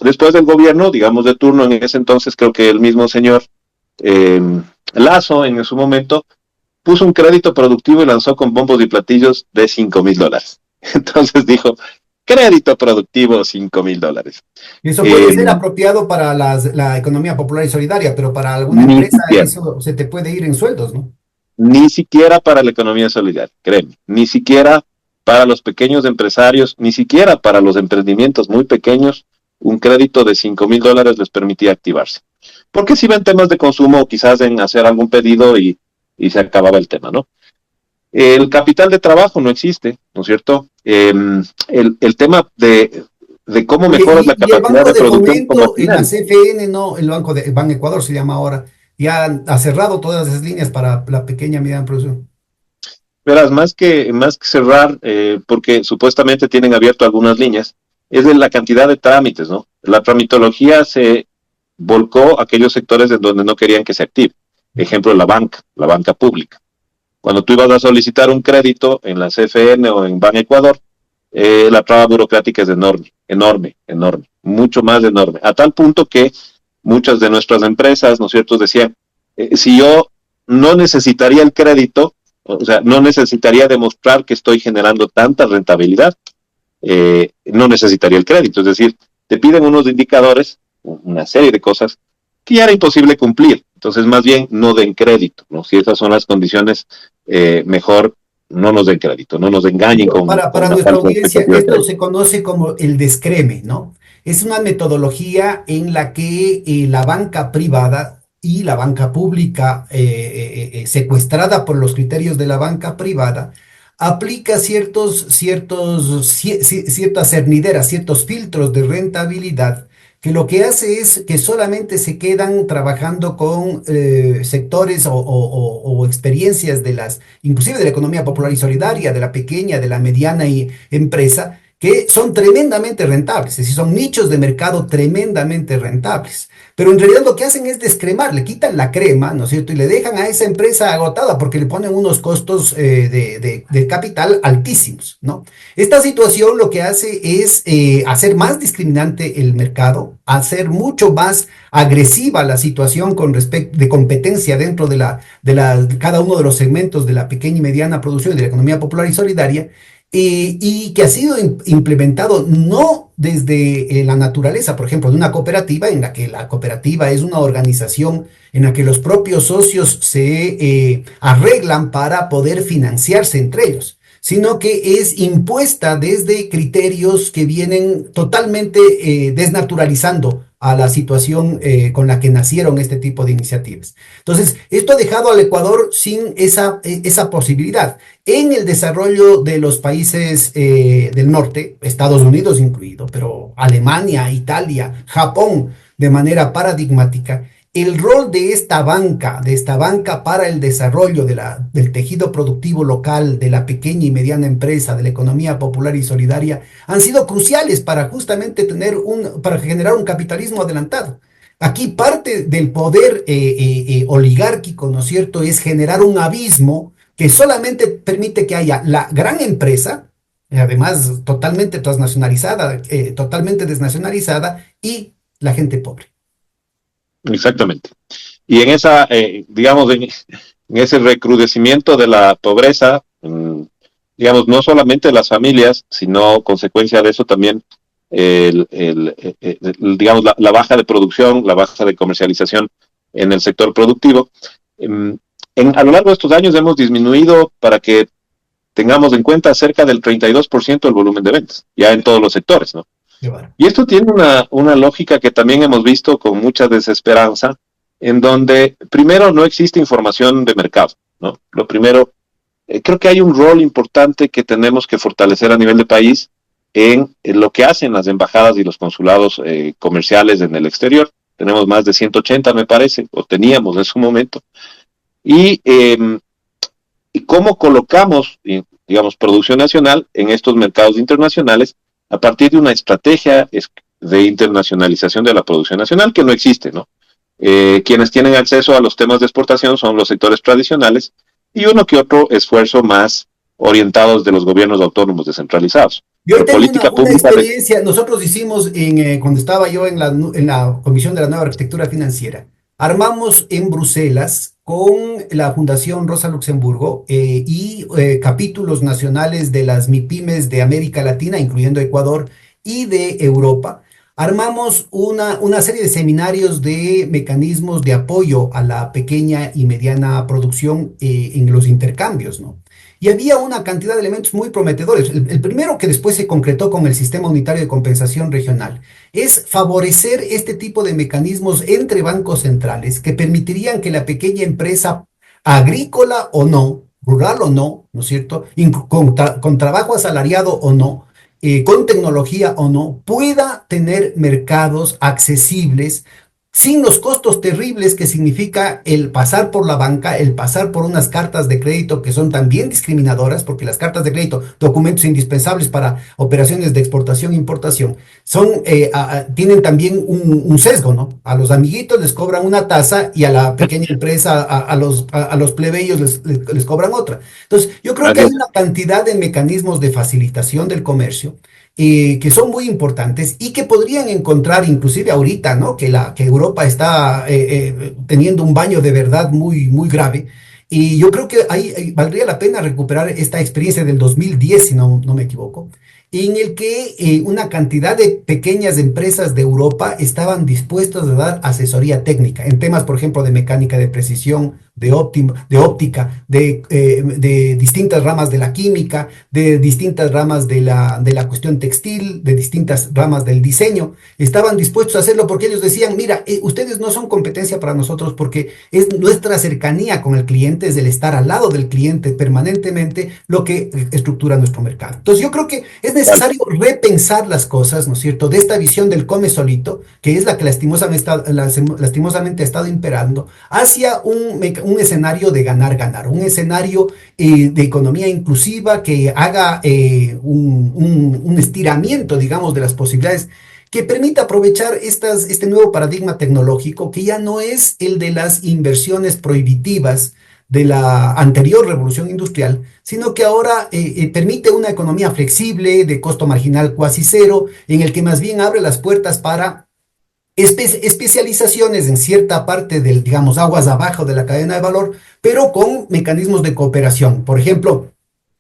después del gobierno, digamos de turno, en ese entonces creo que el mismo señor eh, Lazo en su momento puso un crédito productivo y lanzó con bombos y platillos de $5,000. Entonces dijo, crédito productivo $5,000. Eso puede Eh, ser apropiado para la economía popular y solidaria, pero para alguna ni empresa siquiera. eso se te puede ir en sueldos, ¿no? Ni siquiera para la economía solidaria, créeme, ni siquiera para los pequeños empresarios, ni siquiera para los emprendimientos muy pequeños, un crédito de $5,000 les permitía activarse. Porque si ven temas de consumo, quizás en hacer algún pedido y se acababa el tema, ¿no? El capital de trabajo no existe, ¿no es cierto? El tema de cómo Oye, mejoras la y el capacidad Banco de de producción como Fomento, la final. CFN, no, el Banco de Ban Ecuador se llama ahora, ya ha cerrado todas esas líneas para la pequeña y mediana producción. Verás, más que cerrar, porque supuestamente tienen abierto algunas líneas, es de la cantidad de trámites, ¿no? La tramitología se volcó a aquellos sectores en donde no querían que se active. Ejemplo, la banca pública. Cuando tú ibas a solicitar un crédito en la CFN o en Ban Ecuador, la traba burocrática es enorme, enorme, enorme, mucho más enorme, a tal punto que muchas de nuestras empresas, ¿no es cierto?, decían, si yo no necesitaría el crédito, o sea, no necesitaría demostrar que estoy generando tanta rentabilidad, no necesitaría el crédito. Es decir, te piden unos indicadores, una serie de cosas que ya era imposible cumplir. Entonces, más bien, no den crédito, ¿no? Si esas son las condiciones, mejor no nos den crédito, no nos engañen con Para una nuestra falsa audiencia, expectativa de esto crédito. se conoce como el descreme, ¿no? Es una metodología en la que la banca privada y la banca pública, secuestrada por los criterios de la banca privada, aplica ciertas cernideras, ciertos filtros de rentabilidad que lo que hace es que solamente se quedan trabajando con sectores o experiencias inclusive de la economía popular y solidaria, de la pequeña, de la mediana empresa, que son tremendamente rentables, es decir, son nichos de mercado tremendamente rentables. Pero en realidad lo que hacen es descremar, le quitan la crema, ¿no es cierto? Y le dejan a esa empresa agotada porque le ponen unos costos de capital altísimos, ¿no? Esta situación lo que hace es hacer más discriminante el mercado, hacer mucho más agresiva la situación con respecto de competencia dentro de cada uno de los segmentos de la pequeña y mediana producción y de la economía popular y solidaria, y que ha sido implementado no desde la naturaleza, por ejemplo, de una cooperativa, en la que la cooperativa es una organización en la que los propios socios se arreglan para poder financiarse entre ellos, sino que es impuesta desde criterios que vienen totalmente desnaturalizando a la situación con la que nacieron este tipo de iniciativas. Entonces, esto ha dejado al Ecuador sin esa posibilidad. En el desarrollo de los países del norte, Estados Unidos incluido, pero Alemania, Italia, Japón, de manera paradigmática, el rol de esta banca para el desarrollo del tejido productivo local, de la pequeña y mediana empresa, de la economía popular y solidaria, han sido cruciales para justamente para generar un capitalismo adelantado. Aquí parte del poder oligárquico, ¿no es cierto?, es generar un abismo que solamente permite que haya la gran empresa, además totalmente transnacionalizada, totalmente desnacionalizada, y la gente pobre. Exactamente. Y en esa, digamos, en ese recrudecimiento de la pobreza, digamos, no solamente las familias, sino consecuencia de eso también, digamos, la baja de producción, la baja de comercialización en el sector productivo. A lo largo de estos años hemos disminuido, para que tengamos en cuenta, cerca del 32% del volumen de ventas, ya en todos los sectores, ¿no? Y esto tiene una lógica que también hemos visto con mucha desesperanza, en donde primero no existe información de mercado, ¿no? Lo primero, creo que hay un rol importante que tenemos que fortalecer a nivel de país en lo que hacen las embajadas y los consulados comerciales en el exterior. Tenemos más de 180, me parece, o teníamos en su momento. Y cómo colocamos, digamos, producción nacional en estos mercados internacionales a partir de una estrategia de internacionalización de la producción nacional que no existe, ¿no? Quienes tienen acceso a los temas de exportación son los sectores tradicionales y uno que otro esfuerzo más orientados de los gobiernos autónomos descentralizados. Yo Pero tengo política una pública de... experiencia, nosotros hicimos cuando estaba yo en la Comisión de la Nueva Arquitectura Financiera, armamos en Bruselas con la Fundación Rosa Luxemburgo y capítulos nacionales de las MIPIMES de América Latina, incluyendo Ecuador, y de Europa. Armamos una serie de seminarios de mecanismos de apoyo a la pequeña y mediana producción en los intercambios, ¿no? Y había una cantidad de elementos muy prometedores. El primero, que después se concretó con el Sistema Unitario de Compensación Regional, es favorecer este tipo de mecanismos entre bancos centrales que permitirían que la pequeña empresa, agrícola o no, rural o no, ¿no es cierto?, con trabajo asalariado o no, con tecnología o no, pueda tener mercados accesibles sin los costos terribles que significa el pasar por la banca, el pasar por unas cartas de crédito que son también discriminadoras, porque las cartas de crédito, documentos indispensables para operaciones de exportación e importación, tienen también un sesgo, ¿no? A los amiguitos les cobran una tasa y a la pequeña empresa, a los plebeyos les cobran otra. Entonces, yo creo que hay una cantidad de mecanismos de facilitación del comercio que son muy importantes y que podrían encontrar inclusive ahorita, ¿no? Que Europa está teniendo un baño de verdad muy, muy grave. Y yo creo que ahí valdría la pena recuperar esta experiencia del 2010, si no me equivoco, en el que una cantidad de pequeñas empresas de Europa estaban dispuestas a dar asesoría técnica en temas, por ejemplo, de mecánica de precisión, de óptica, de distintas ramas de la química, de distintas ramas de la cuestión textil, de distintas ramas del diseño. Estaban dispuestos a hacerlo porque ellos decían, mira, ustedes no son competencia para nosotros porque es nuestra cercanía con el cliente, es el estar al lado del cliente permanentemente lo que estructura nuestro mercado. Entonces yo creo que es necesario repensar las cosas, ¿no es cierto?, de esta visión del come solito, que es la que lastimosamente ha estado imperando, hacia un escenario de ganar-ganar, un escenario de economía inclusiva que haga un estiramiento, digamos, de las posibilidades, que permita aprovechar este nuevo paradigma tecnológico, que ya no es el de las inversiones prohibitivas de la anterior revolución industrial, sino que ahora permite una economía flexible, de costo marginal cuasi cero, en el que más bien abre las puertas para especializaciones en cierta parte del, digamos, aguas abajo de la cadena de valor, pero con mecanismos de cooperación. Por ejemplo,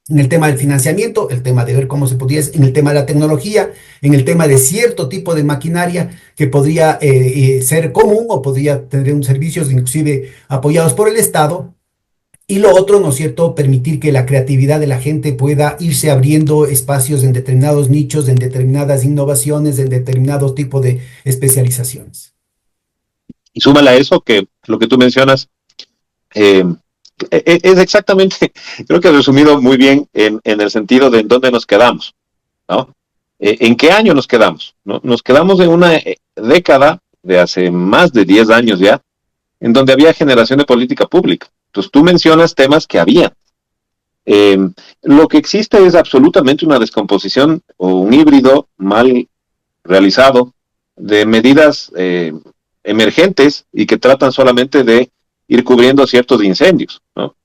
en el tema del financiamiento, el tema de ver cómo se podía, en el tema de la tecnología, en el tema de cierto tipo de maquinaria que podría ser común o podría tener un servicios inclusive apoyados por el Estado, Y lo otro, ¿no es cierto?, permitir que la creatividad de la gente pueda irse abriendo espacios en determinados nichos, en determinadas innovaciones, en determinado tipo de especializaciones. Y súmale a eso que lo que tú mencionas eh, es exactamente, creo que has resumido muy bien en el sentido de en dónde nos quedamos, ¿no? ¿En qué año nos quedamos? ¿No? Nos quedamos en una década de hace más de 10 años ya, en donde había generación de política pública. Entonces tú mencionas temas que había. Eh, lo que existe es absolutamente una descomposición o un híbrido mal realizado de medidas emergentes y que tratan solamente de ir cubriendo ciertos incendios, ¿no?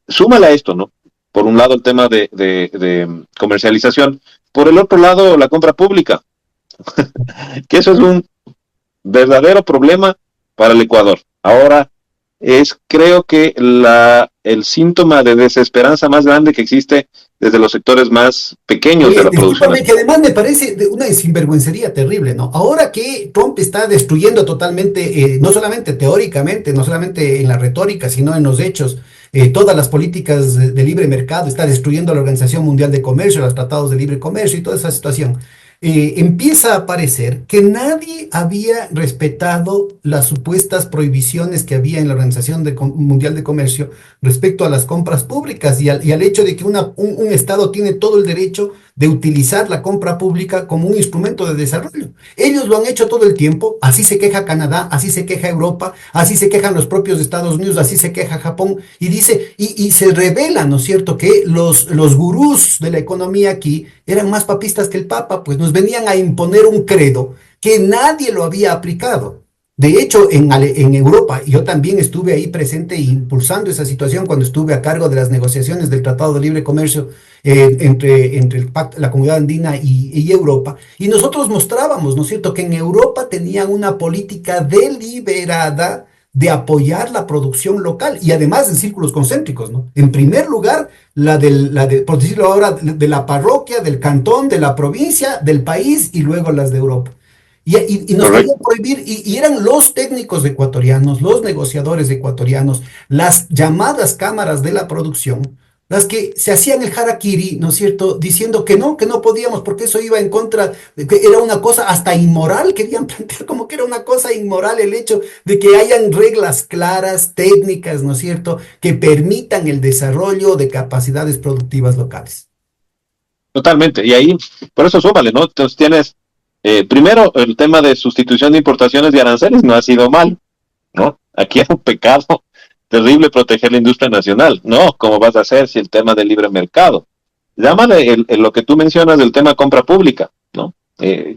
Súmale a esto, ¿no? Por un lado el tema de comercialización, por el otro lado la compra pública, que eso es un verdadero problema para el Ecuador. Ahora es, creo que el síntoma de desesperanza más grande que existe desde los sectores más pequeños de Oye, la producción discúlpame, que nacional. además me parece de una sinvergüencería terrible, ¿no? Ahora que Trump está destruyendo totalmente, no solamente teóricamente, no solamente en la retórica, sino en los hechos, todas las políticas de libre mercado, está destruyendo la Organización Mundial de Comercio, los tratados de libre comercio y toda esa situación. Empieza a parecer que nadie había respetado las supuestas prohibiciones que había en la Mundial de Comercio respecto a las compras públicas y al hecho de que un Estado tiene todo el derecho de utilizar la compra pública como un instrumento de desarrollo. Ellos lo han hecho todo el tiempo, así se queja Canadá, así se queja Europa, así se quejan los propios Estados Unidos, así se queja Japón, y dice, y se revela, ¿no es cierto?, que los gurús de la economía aquí eran más papistas que el Papa, pues nos venían a imponer un credo que nadie lo había aplicado. De hecho, en Europa, yo también estuve ahí presente impulsando esa situación cuando estuve a cargo de las negociaciones del Tratado de Libre Comercio entre la Comunidad Andina y Europa, y nosotros mostrábamos, ¿no es cierto?, que en Europa tenían una política deliberada de apoyar la producción local y además en círculos concéntricos, ¿no? En primer lugar, por decirlo ahora, de la parroquia, del cantón, de la provincia, del país y luego las de Europa. Y nos querían Correcto. prohibir, y eran los técnicos ecuatorianos, los negociadores ecuatorianos, las llamadas cámaras de la producción, las que se hacían el harakiri, ¿no es cierto?, diciendo que no podíamos, porque eso iba en contra, de que era una cosa hasta inmoral, querían plantear como que era una cosa inmoral el hecho de que hayan reglas claras, técnicas, ¿no es cierto?, que permitan el desarrollo de capacidades productivas locales. Totalmente. Y ahí, por eso súmale, ¿no? Entonces tienes, primero, el tema de sustitución de importaciones y aranceles no ha sido mal, ¿no? Aquí es un pecado terrible proteger la industria nacional. No, ¿cómo vas a hacer si el tema del libre mercado? Llámale lo que tú mencionas del tema compra pública, ¿no?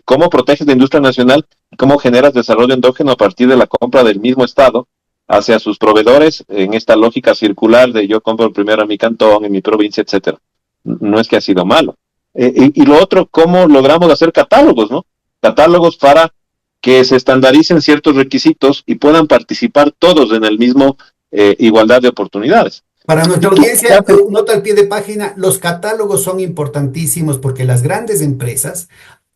¿Cómo proteges la industria nacional? ¿Cómo generas desarrollo endógeno a partir de la compra del mismo Estado hacia sus proveedores en esta lógica circular de yo compro primero en mi cantón, en mi provincia, etcétera? No es que ha sido malo. Y lo otro, ¿cómo logramos hacer catálogos, ¿no? Catálogos para que se estandaricen ciertos requisitos y puedan participar todos en el mismo igualdad de oportunidades. Para Y nuestra tú, audiencia, nota al pie de página, los catálogos son importantísimos porque las grandes empresas,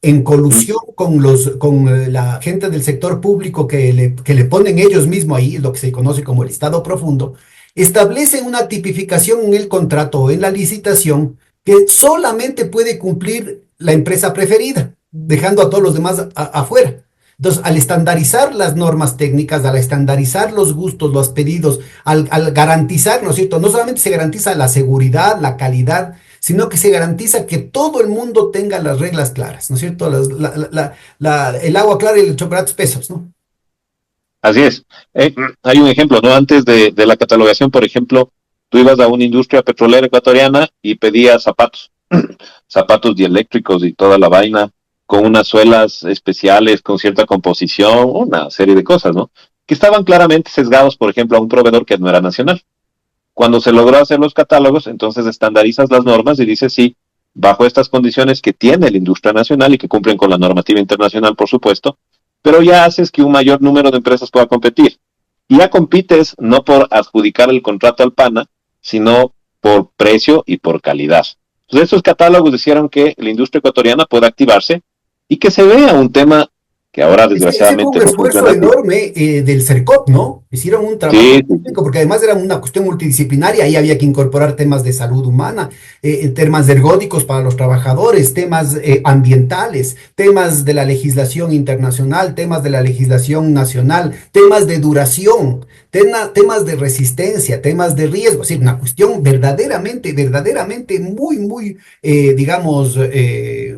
en colusión con la gente del sector público que le ponen ellos mismos ahí, lo que se conoce como el listado profundo, establecen una tipificación en el contrato o en la licitación que solamente puede cumplir la empresa preferida, dejando a todos los demás afuera. Entonces, al estandarizar las normas técnicas, al estandarizar los gustos, los pedidos, al garantizar, ¿no es cierto? No solamente se garantiza la seguridad, la calidad, sino que se garantiza que todo el mundo tenga las reglas claras, ¿no es cierto? El agua clara y el chocolate espesos, ¿no? así es. Hay un ejemplo, ¿no? Antes de la catalogación, por ejemplo, tú ibas a una industria petrolera ecuatoriana y pedías zapatos, zapatos dieléctricos y toda la vaina, con unas suelas especiales, con cierta composición, una serie de cosas, ¿no? Que estaban claramente sesgados, por ejemplo, a un proveedor que no era nacional. Cuando se logró hacer los catálogos, entonces estandarizas las normas y dices, sí, bajo estas condiciones que tiene la industria nacional y que cumplen con la normativa internacional, por supuesto, pero ya haces que un mayor número de empresas pueda competir. Y ya compites no por adjudicar el contrato al PANA, sino por precio y por calidad. Entonces, estos catálogos hicieron que la industria ecuatoriana pueda activarse y que se vea un tema que ahora Ese fue un desgraciadamente no esfuerzo funciona así. enorme del CERCOP, ¿no? Hicieron un trabajo Sí, sí, técnico, porque además era una cuestión multidisciplinaria, ahí había que incorporar temas de salud humana, temas ergóticos para los trabajadores, temas ambientales, temas de la legislación internacional, temas de la legislación nacional, temas de duración, temas de resistencia, temas de riesgo, es decir, una cuestión verdaderamente, verdaderamente digamos,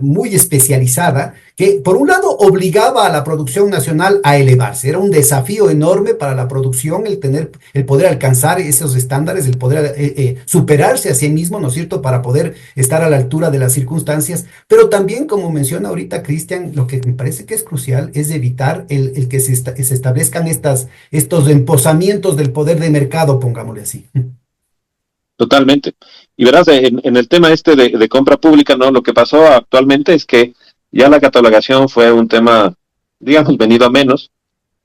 muy especializada que por un lado obligaba a la producción nacional a elevarse. Era un desafío enorme para la producción el tener, el poder alcanzar esos estándares, el poder superarse a sí mismo, ¿no es cierto?, para poder estar a la altura de las circunstancias. Pero también, como menciona ahorita Cristian, lo que me parece que es crucial es evitar el que se establezcan estos emposamientos del poder de mercado, pongámosle así. totalmente. Y verás, en el tema este de compra pública, ¿no? Lo que pasó actualmente es que ya la catalogación fue un tema, digamos, venido a menos.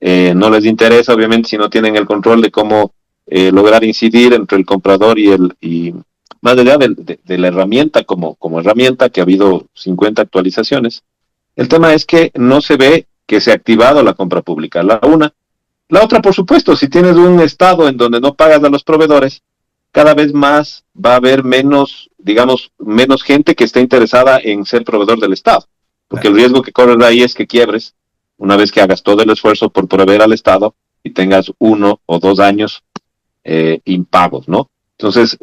No les interesa, obviamente, si no tienen el control de cómo lograr incidir entre el comprador y más allá de la herramienta como herramienta, que ha habido 50 actualizaciones. El tema es que no se ve que se ha activado la compra pública, la una. La otra, por supuesto, si tienes un estado en donde no pagas a los proveedores, cada vez más va a haber menos, digamos, menos gente que esté interesada en ser proveedor del Estado, porque Claro. el riesgo que corres ahí es que quiebres una vez que hagas todo el esfuerzo por proveer al Estado y tengas 1 o 2 años impagos, ¿no? Entonces,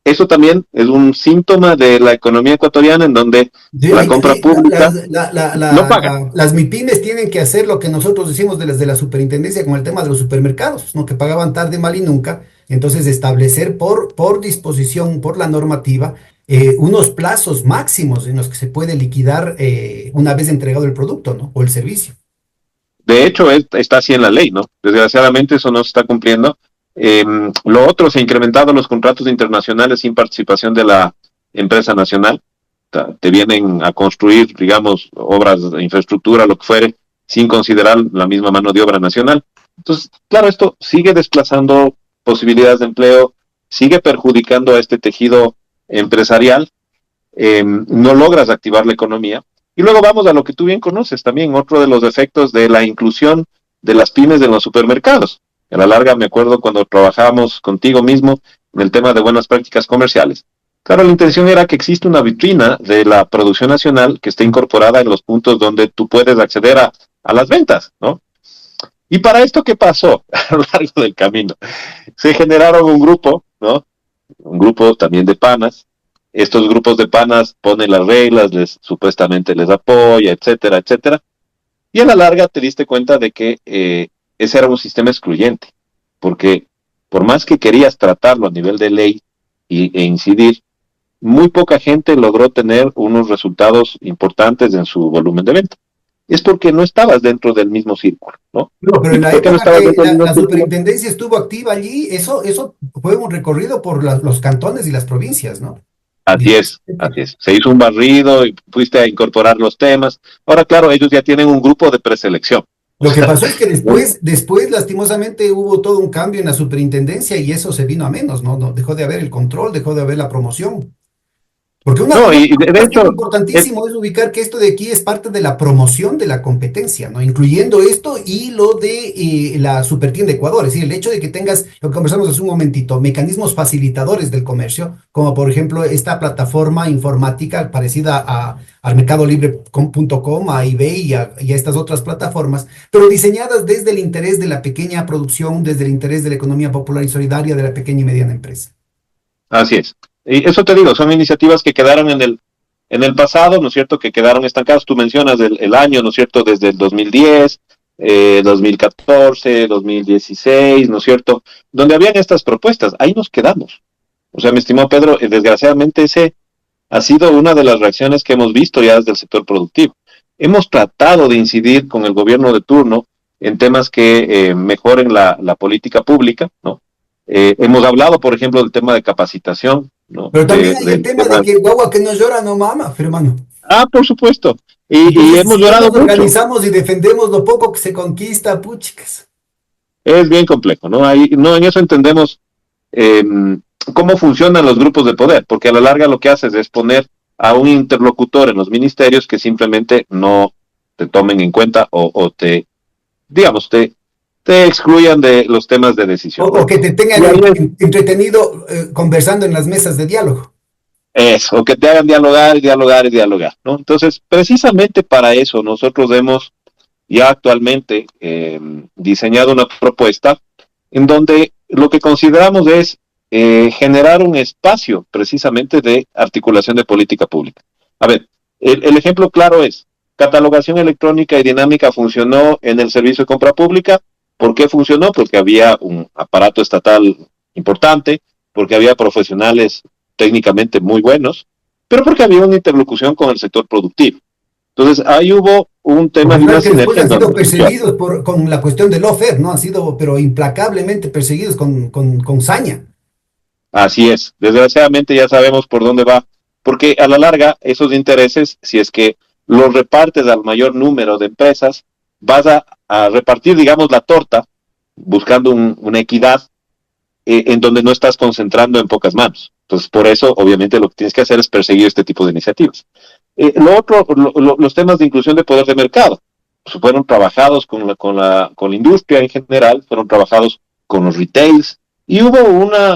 eso también es un síntoma de la economía ecuatoriana en donde Sí, la compra pública no paga. las MIPIMES tienen que hacer lo que nosotros decimos de la superintendencia con el tema de los supermercados, ¿no? Que pagaban tarde, mal y nunca. Entonces, establecer por disposición, por la normativa, unos plazos máximos en los que se puede liquidar una vez entregado el producto, ¿no? O el servicio. De hecho, está así en la ley, ¿no? Desgraciadamente eso no se está cumpliendo. Lo otro, se han incrementado los contratos internacionales sin participación de la empresa nacional. Te vienen a construir, digamos, obras de infraestructura, lo que fuere, sin considerar la misma mano de obra nacional. Entonces, claro, esto sigue desplazando posibilidades de empleo, sigue perjudicando a este tejido empresarial, no logras activar la economía. Y luego vamos a lo que tú bien conoces también, otro de los efectos de la inclusión de las pymes en los supermercados. A la larga me acuerdo cuando trabajábamos contigo mismo en el tema de buenas prácticas comerciales. Claro, la intención era que existe una vitrina de la producción nacional que esté incorporada en los puntos donde tú puedes acceder a las ventas, ¿no? Y para esto, ¿qué pasó a lo largo del camino? Se generaron un grupo, ¿no? Un grupo también de panas. Estos grupos de panas ponen las reglas, supuestamente les apoya, etcétera, etcétera. Y a la larga te diste cuenta de que ese era un sistema excluyente, porque por más que querías tratarlo a nivel de ley e incidir, muy poca gente logró tener unos resultados importantes en su volumen de venta. Es porque no estabas dentro del mismo círculo, ¿no? No, pero Y en la porque no época estabas que dentro del mismo la círculo, superintendencia estuvo activa allí, eso fue un recorrido por los cantones y las provincias, ¿no? así es, así Directamente. es. Se hizo un barrido y fuiste a incorporar los temas. Ahora, claro, ellos ya tienen un grupo de preselección. O Lo que sea, pasó es que después lastimosamente hubo todo un cambio en la superintendencia y eso se vino a menos, ¿no? No, dejó de haber el control, dejó de haber la promoción. Porque no, y un de aspecto hecho, importantísimo es ubicar que esto de aquí es parte de la promoción de la competencia, ¿no? Incluyendo esto y lo de la Supertienda Ecuador, es decir, el hecho de que tengas, lo que conversamos hace un momentito, mecanismos facilitadores del comercio, como por ejemplo esta plataforma informática parecida al mercadolibre.com, a eBay y a estas otras plataformas, pero diseñadas desde el interés de la pequeña producción, desde el interés de la economía popular y solidaria de la pequeña y mediana empresa. así es. Y eso te digo, son iniciativas que quedaron en el pasado, ¿no es cierto? Que quedaron estancadas. Tú mencionas el año, ¿no es cierto? Desde el 2010, 2014, 2016, ¿no es cierto? Donde habían estas propuestas. Ahí nos quedamos. O sea, mi estimado Pedro, desgraciadamente ese ha sido una de las reacciones que hemos visto ya desde el sector productivo. Hemos tratado de incidir con el gobierno de turno en temas que mejoren la política pública, ¿no? Hemos hablado, por ejemplo, del tema de capacitación, ¿no? Pero también hay el Del tema de tema. que guagua que no llora no mama, hermano. Ah, por supuesto. Y Entonces, hemos si no llorado nos mucho. organizamos y defendemos lo poco que se conquista, puchicas. Es bien complejo, ¿no? Ahí, no, en eso entendemos eh, cómo funcionan los grupos de poder, porque a la larga lo que haces es poner a un interlocutor en los ministerios que simplemente no te tomen en cuenta o te, digamos, te excluyan de los temas de decisión, O ¿no? que te tengan Y ahí entretenido conversando en las mesas de diálogo. eso, o que te hagan dialogar y dialogar y dialogar, ¿no? Entonces, precisamente para eso nosotros hemos ya actualmente diseñado una propuesta en donde lo que consideramos es generar un espacio precisamente de articulación de política pública. A ver, el ejemplo claro es, catalogación electrónica y dinámica funcionó en el servicio de compra pública. ¿Por qué funcionó? Porque había un aparato estatal importante, porque había profesionales técnicamente muy buenos, pero porque había una interlocución con el sector productivo. Entonces, ahí hubo un tema de una Profesionales que después sinergia en han sido donde, perseguidos con la cuestión del lawfare, ¿no? Han sido, pero implacablemente perseguidos con saña. así es, desgraciadamente ya sabemos por dónde va, porque a la larga esos intereses, si es que los repartes al mayor número de empresas, vas a repartir, digamos, la torta, buscando una equidad en donde no estás concentrando en pocas manos. Entonces, por eso, obviamente, lo que tienes que hacer es perseguir este tipo de iniciativas. Lo otro, los temas de inclusión de poder de mercado, pues, fueron trabajados con la industria en general, fueron trabajados con los retails, y hubo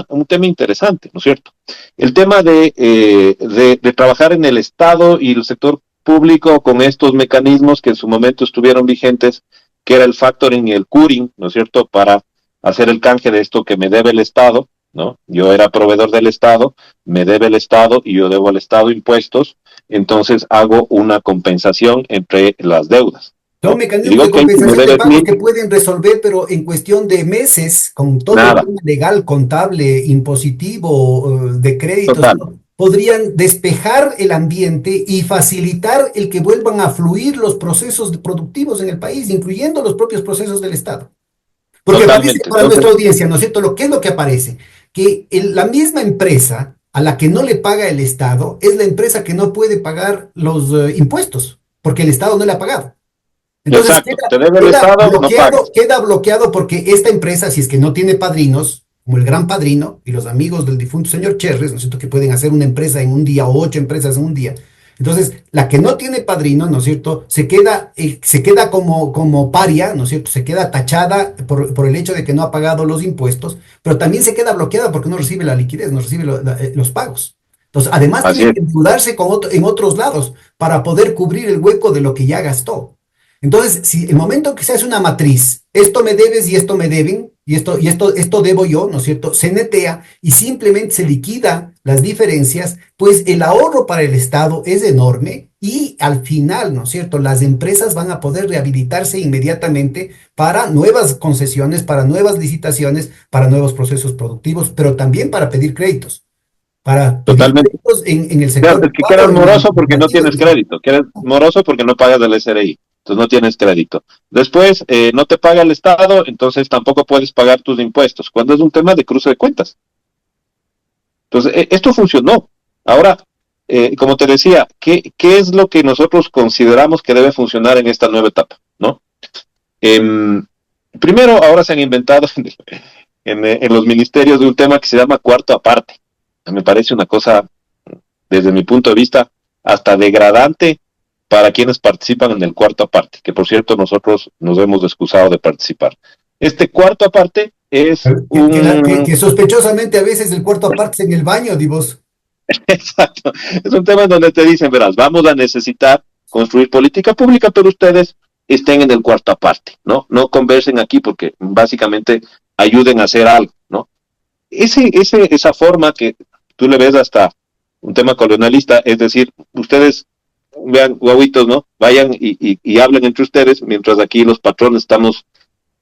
un tema interesante, ¿no es cierto? El tema de trabajar en el Estado y el sector público con estos mecanismos que en su momento estuvieron vigentes, que era el factoring y el curing, ¿no es cierto?, para hacer el canje de esto que me debe el Estado, ¿no? Yo era proveedor del Estado, me debe el Estado y yo debo al Estado impuestos, entonces hago una compensación entre las deudas, Son ¿no? Y mecanismos digo, de ok, si me compensación de debes pagos 1,000, que pueden resolver, pero en cuestión de meses, con todo el nada, tema legal, contable, impositivo, de créditos, total, ¿no? Podrían despejar el ambiente y facilitar el que vuelvan a fluir los procesos productivos en el país, incluyendo los propios procesos del Estado. Porque aparece totalmente. para nuestra Entonces, audiencia, ¿no es cierto? ¿Qué es lo que aparece? Que la misma empresa a la que no le paga el Estado es la empresa que no puede pagar los impuestos, porque el Estado no le ha pagado. Entonces exacto, te debe el Estado, no pagas. queda bloqueado porque esta empresa, si es que no tiene padrinos, como el gran padrino y los amigos del difunto señor Cherres, ¿no es cierto?, que pueden hacer una empresa en un día o 8 empresas en un día. Entonces, la que no tiene padrino, ¿no es cierto?, se queda como paria, ¿no es cierto?, se queda tachada por el hecho de que no ha pagado los impuestos, pero también se queda bloqueada porque no recibe la liquidez, no recibe los pagos. Entonces, además Así tiene es, que endeudarse en otros lados para poder cubrir el hueco de lo que ya gastó. Entonces, si el momento que se hace una matriz, esto me debes y esto me deben, esto debo yo, ¿no es cierto? Se netea y simplemente se liquida las diferencias, pues el ahorro para el Estado es enorme y al final, ¿no es cierto? Las empresas van a poder rehabilitarse inmediatamente para nuevas concesiones, para nuevas licitaciones, para nuevos procesos productivos, pero también para pedir créditos, para pedir totalmente. créditos en el Claro, sector es que privado, quedas en las moroso porque no cooperativas. tienes crédito, quedas moroso porque no pagas del SRI, entonces no tienes crédito. Después, no te paga el Estado, entonces tampoco puedes pagar tus impuestos, cuando es un tema de cruce de cuentas. Entonces, esto funcionó. Ahora, como te decía, ¿qué es lo que nosotros consideramos que debe funcionar en esta nueva etapa? ¿No? Em, Primero, ahora se han inventado en los ministerios de un tema que se llama cuarto aparte. Me parece una cosa, desde mi punto de vista, hasta degradante para quienes participan en el cuarto aparte, que por cierto nosotros nos hemos excusado de participar. Este cuarto aparte es Que sospechosamente a veces el cuarto aparte es en el baño, divos. exacto, es un tema en donde te dicen, verás, vamos a necesitar construir política pública, pero ustedes estén en el cuarto aparte, ¿no? No conversen aquí porque básicamente ayuden a hacer algo, ¿no? Esa forma que tú le ves hasta un tema colonialista, es decir, ustedes vean, guaguitos, ¿no? Vayan y hablen entre ustedes, mientras aquí los patrones estamos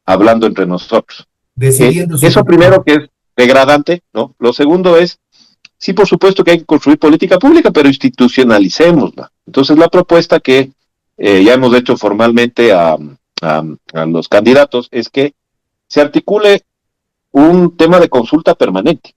hablando entre nosotros. Decidiendo su Eso futuro. primero que es degradante, ¿no? Lo segundo es, sí, por supuesto que hay que construir política pública, pero institucionalicémosla. Entonces, la propuesta que ya hemos hecho formalmente a los candidatos es que se articule un tema de consulta permanente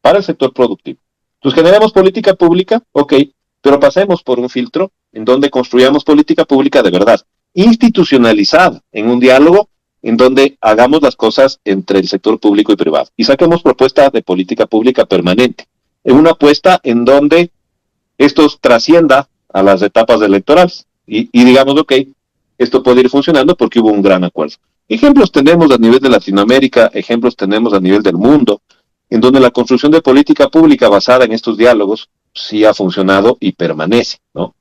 para el sector productivo. Entonces, generemos política pública, ok, pero pasemos por un filtro en donde construyamos política pública de verdad, institucionalizada, en un diálogo en donde hagamos las cosas entre el sector público y privado y saquemos propuestas de política pública permanente, en una apuesta en donde esto trascienda a las etapas electorales y digamos, ok, esto puede ir funcionando porque hubo un gran acuerdo. Ejemplos tenemos a nivel de Latinoamérica, ejemplos tenemos a nivel del mundo, en donde la construcción de política pública basada en estos diálogos sí ha funcionado y permanece, ¿no?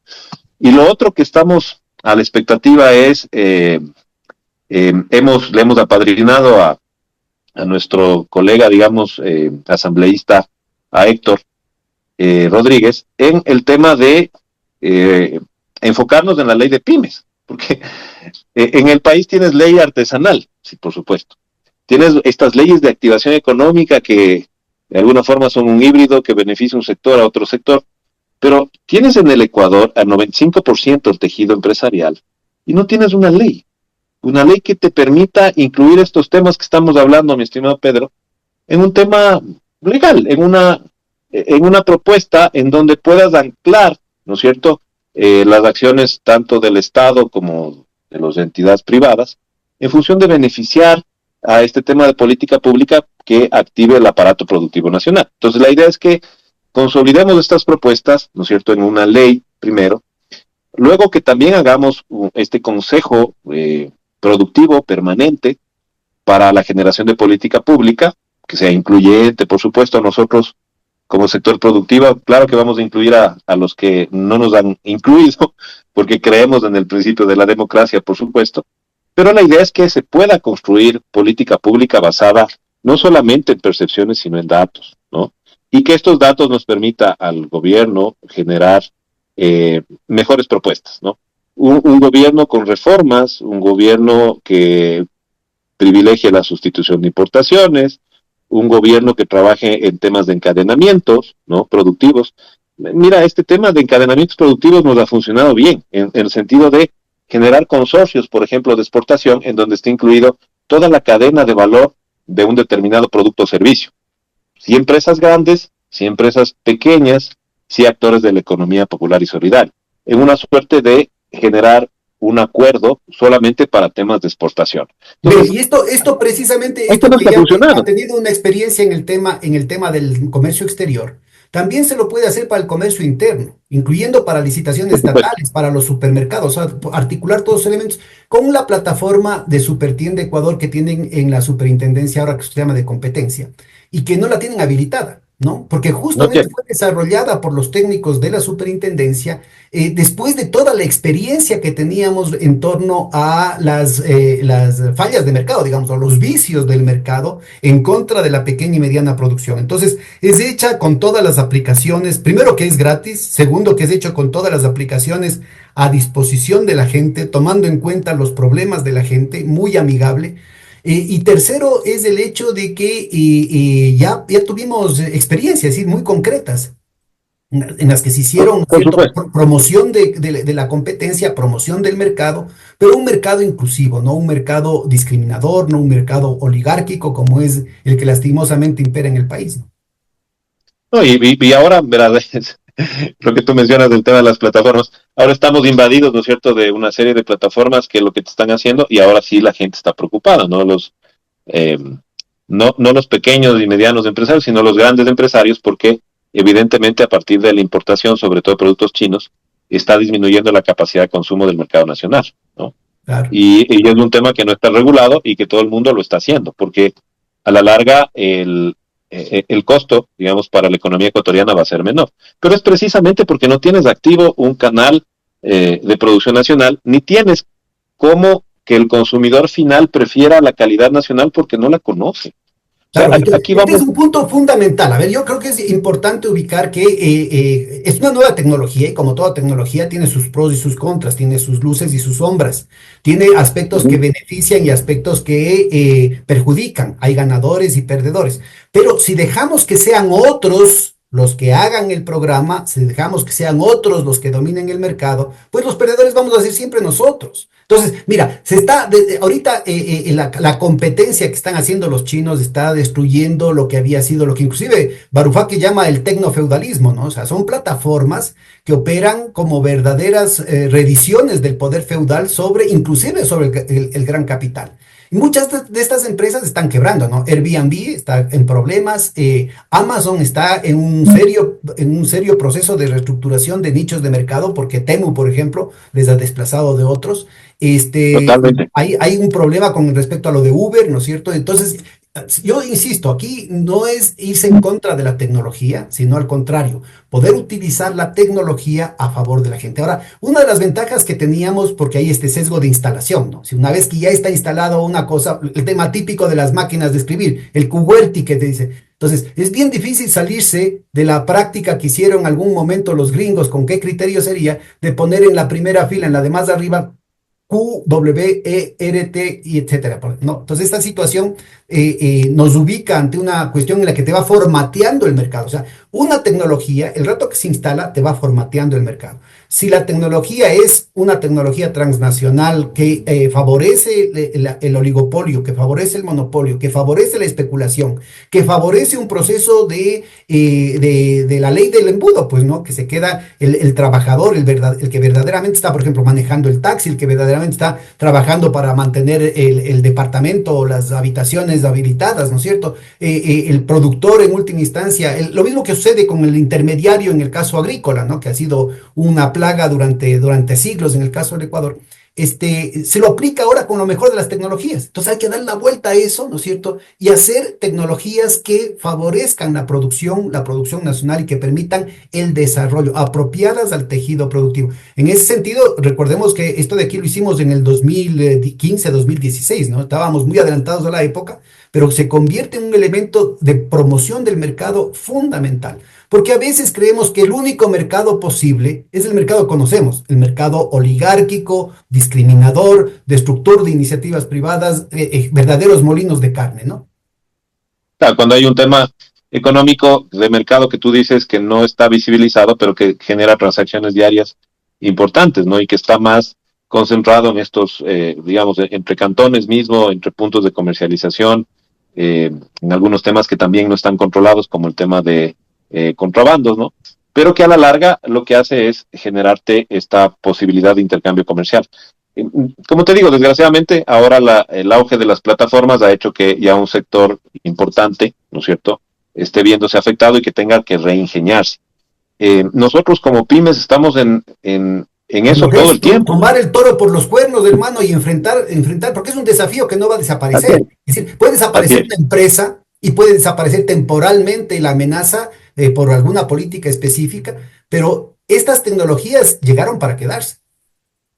Y lo otro que estamos a la expectativa es, le hemos apadrinado a nuestro colega, digamos, asambleísta, a Héctor Rodríguez, en el tema de enfocarnos en la ley de pymes, porque en el país tienes ley artesanal, sí, por supuesto. Tienes estas leyes de activación económica que de alguna forma son un híbrido que beneficia un sector a otro sector, pero tienes en el Ecuador al 95% el tejido empresarial y no tienes una ley que te permita incluir estos temas que estamos hablando, mi estimado Pedro, en un tema legal, en una propuesta en donde puedas anclar, ¿no es cierto?, las acciones tanto del Estado como de las entidades privadas, en función de beneficiar a este tema de política pública que active el aparato productivo nacional. Entonces, la idea es que consolidemos estas propuestas, ¿no es cierto?, en una ley primero, luego que también hagamos este consejo productivo permanente para la generación de política pública, que sea incluyente, por supuesto. Nosotros como sector productivo, claro que vamos a incluir a los que no nos han incluido, porque creemos en el principio de la democracia, por supuesto, pero la idea es que se pueda construir política pública basada no solamente en percepciones, sino en datos, ¿no? Y que estos datos nos permita al gobierno generar mejores propuestas, ¿no? Un gobierno con reformas, un gobierno que privilegie la sustitución de importaciones, un gobierno que trabaje en temas de encadenamientos, ¿no?, productivos. Mira, este tema de encadenamientos productivos nos ha funcionado bien, en el sentido de generar consorcios, por ejemplo, de exportación, en donde esté incluido toda la cadena de valor de un determinado producto o servicio. Sí empresas grandes, sí empresas pequeñas, sí actores de la economía popular y solidaria, en una suerte de generar un acuerdo solamente para temas de exportación. Entonces, Y esto precisamente, esto esto no que está ya ha funcionando. tenido una experiencia en el tema del comercio exterior, también se lo puede hacer para el comercio interno, incluyendo para licitaciones Por supuesto. estatales, para los supermercados, o sea, articular todos los elementos con la plataforma de Supertienda Ecuador que tienen en la superintendencia ahora que se llama de competencia y que no la tienen habilitada, ¿no? Porque No justamente tiene. fue desarrollada por los técnicos de la superintendencia después de toda la experiencia que teníamos en torno a las fallas de mercado, digamos, o los vicios del mercado en contra de la pequeña y mediana producción. Entonces, es hecha con todas las aplicaciones, primero que es gratis, segundo que es hecho con todas las aplicaciones a disposición de la gente, tomando en cuenta los problemas de la gente, muy amigable. Y tercero es el hecho de que ya tuvimos experiencias, es decir, muy concretas en las que se hicieron, ¿no es Por cierto?, supuesto. promoción de la competencia, promoción del mercado, pero un mercado inclusivo, no un mercado discriminador, no un mercado oligárquico como es el que lastimosamente impera en el país, ¿no? No, y ahora, verás, lo que tú mencionas del tema de las plataformas, ahora estamos invadidos, ¿no es cierto?, de una serie de plataformas que lo que te están haciendo, y ahora sí la gente está preocupada, ¿no? Eh, no los pequeños y medianos empresarios, sino los grandes empresarios, porque evidentemente a partir de la importación, sobre todo de productos chinos, está disminuyendo la capacidad de consumo del mercado nacional, ¿no? Claro. Y es un tema que no está regulado y que todo el mundo lo está haciendo, porque a la larga el costo, digamos, para la economía ecuatoriana va a ser menor. Pero es precisamente porque no tienes activo un canal de producción nacional, ni tienes cómo que el consumidor final prefiera la calidad nacional porque no la conoce. O sea, Claro, entonces, aquí este es vamos. un punto fundamental. A ver, yo creo que es importante ubicar que es una nueva tecnología y como toda tecnología tiene sus pros y sus contras, tiene sus luces y sus sombras, tiene aspectos que benefician y aspectos que perjudican. Hay ganadores y perdedores. Pero si dejamos que sean otros los que hagan el programa, si dejamos que sean otros los que dominen el mercado, pues los perdedores vamos a ser siempre nosotros. Entonces, mira, ahorita la competencia que están haciendo los chinos está destruyendo lo que había sido, lo que inclusive Varoufakis llama el tecnofeudalismo, ¿no? O sea, son plataformas que operan como verdaderas reediciones del poder feudal inclusive sobre el gran capital. Y muchas de estas empresas están quebrando, ¿no? Airbnb está en problemas, Amazon está en un serio proceso de reestructuración de nichos de mercado porque Temu, por ejemplo, les ha desplazado de otros. Totalmente. Hay un problema con respecto a lo de Uber, ¿no es cierto? Entonces, yo insisto, aquí no es irse en contra de la tecnología, sino al contrario, poder utilizar la tecnología a favor de la gente. Ahora, una de las ventajas que teníamos, porque hay este sesgo de instalación, ¿no? Si una vez que ya está instalado una cosa, el tema típico de las máquinas de escribir, el QWERTY que te dice. Entonces, es bien difícil salirse de la práctica que hicieron en algún momento los gringos, con qué criterio sería de poner en la primera fila, en la de más arriba, Q, W, E, R, T, y etcétera. ¿No? Entonces, esta situación nos ubica ante una cuestión en la que te va formateando el mercado. O sea, una tecnología, el rato que se instala, te va formateando el mercado. Si la tecnología es una tecnología transnacional que favorece el oligopolio, que favorece el monopolio, que favorece la especulación, que favorece un proceso de la ley del embudo, pues, ¿no? Que se queda el trabajador, el que verdaderamente está, por ejemplo, manejando el taxi, el que verdaderamente está trabajando para mantener el departamento o las habitaciones habilitadas, ¿no es cierto? El productor en última instancia, lo mismo que sucede con el intermediario en el caso agrícola, ¿no? Que ha sido una plaga durante siglos en el caso del Ecuador. Se lo aplica ahora con lo mejor de las tecnologías. Entonces hay que dar la vuelta a eso, ¿no es cierto? Y hacer tecnologías que favorezcan la producción nacional y que permitan el desarrollo, apropiadas al tejido productivo. En ese sentido, recordemos que esto de aquí lo hicimos en el 2015, 2016, ¿no? Estábamos muy adelantados a la época, pero se convierte en un elemento de promoción del mercado fundamental. Porque a veces creemos que el único mercado posible es el mercado que conocemos, el mercado oligárquico, discriminador, destructor de iniciativas privadas, verdaderos molinos de carne, ¿no? Claro, cuando hay un tema económico de mercado que tú dices que no está visibilizado, pero que genera transacciones diarias importantes, ¿no? Y que está más concentrado en estos, digamos, entre cantones mismo, entre puntos de comercialización, en algunos temas que también no están controlados, como el tema de contrabandos, ¿no? Pero que a la larga lo que hace es generarte esta posibilidad de intercambio comercial. Como te digo, desgraciadamente, ahora el auge de las plataformas ha hecho que ya un sector importante, ¿no es cierto?, esté viéndose afectado y que tenga que reingeniarse. Nosotros como pymes estamos en Lo eso que todo es el tiempo. tomar el toro por los cuernos, hermano, y enfrentar, porque es un desafío que no va a Así es, desaparecer. Es decir, puede así desaparecer es. una empresa y puede desaparecer temporalmente la amenaza por alguna política específica, pero estas tecnologías llegaron para quedarse.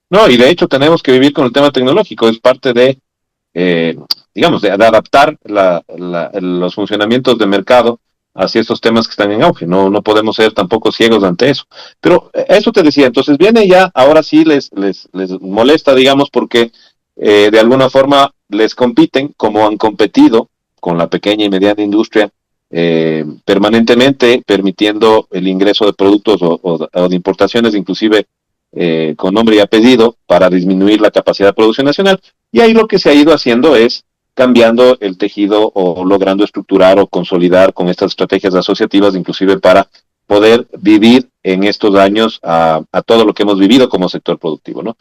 No, y de hecho tenemos que vivir con el tema tecnológico, es parte de, eh, digamos, de adaptar los funcionamientos de mercado hacia estos temas que están en auge. No, no podemos ser tampoco ciegos ante eso. Pero eso te decía, entonces viene ya, ahora sí les molesta, digamos, porque de alguna forma les compiten como han competido con la pequeña y mediana industria permanentemente, permitiendo el ingreso de productos o de importaciones, inclusive con nombre y apellido, para disminuir la capacidad de producción nacional. Y ahí lo que se ha ido haciendo es cambiando el tejido o logrando estructurar o consolidar con estas estrategias asociativas, inclusive para poder vivir en estos años a todo lo que hemos vivido como sector productivo, ¿no?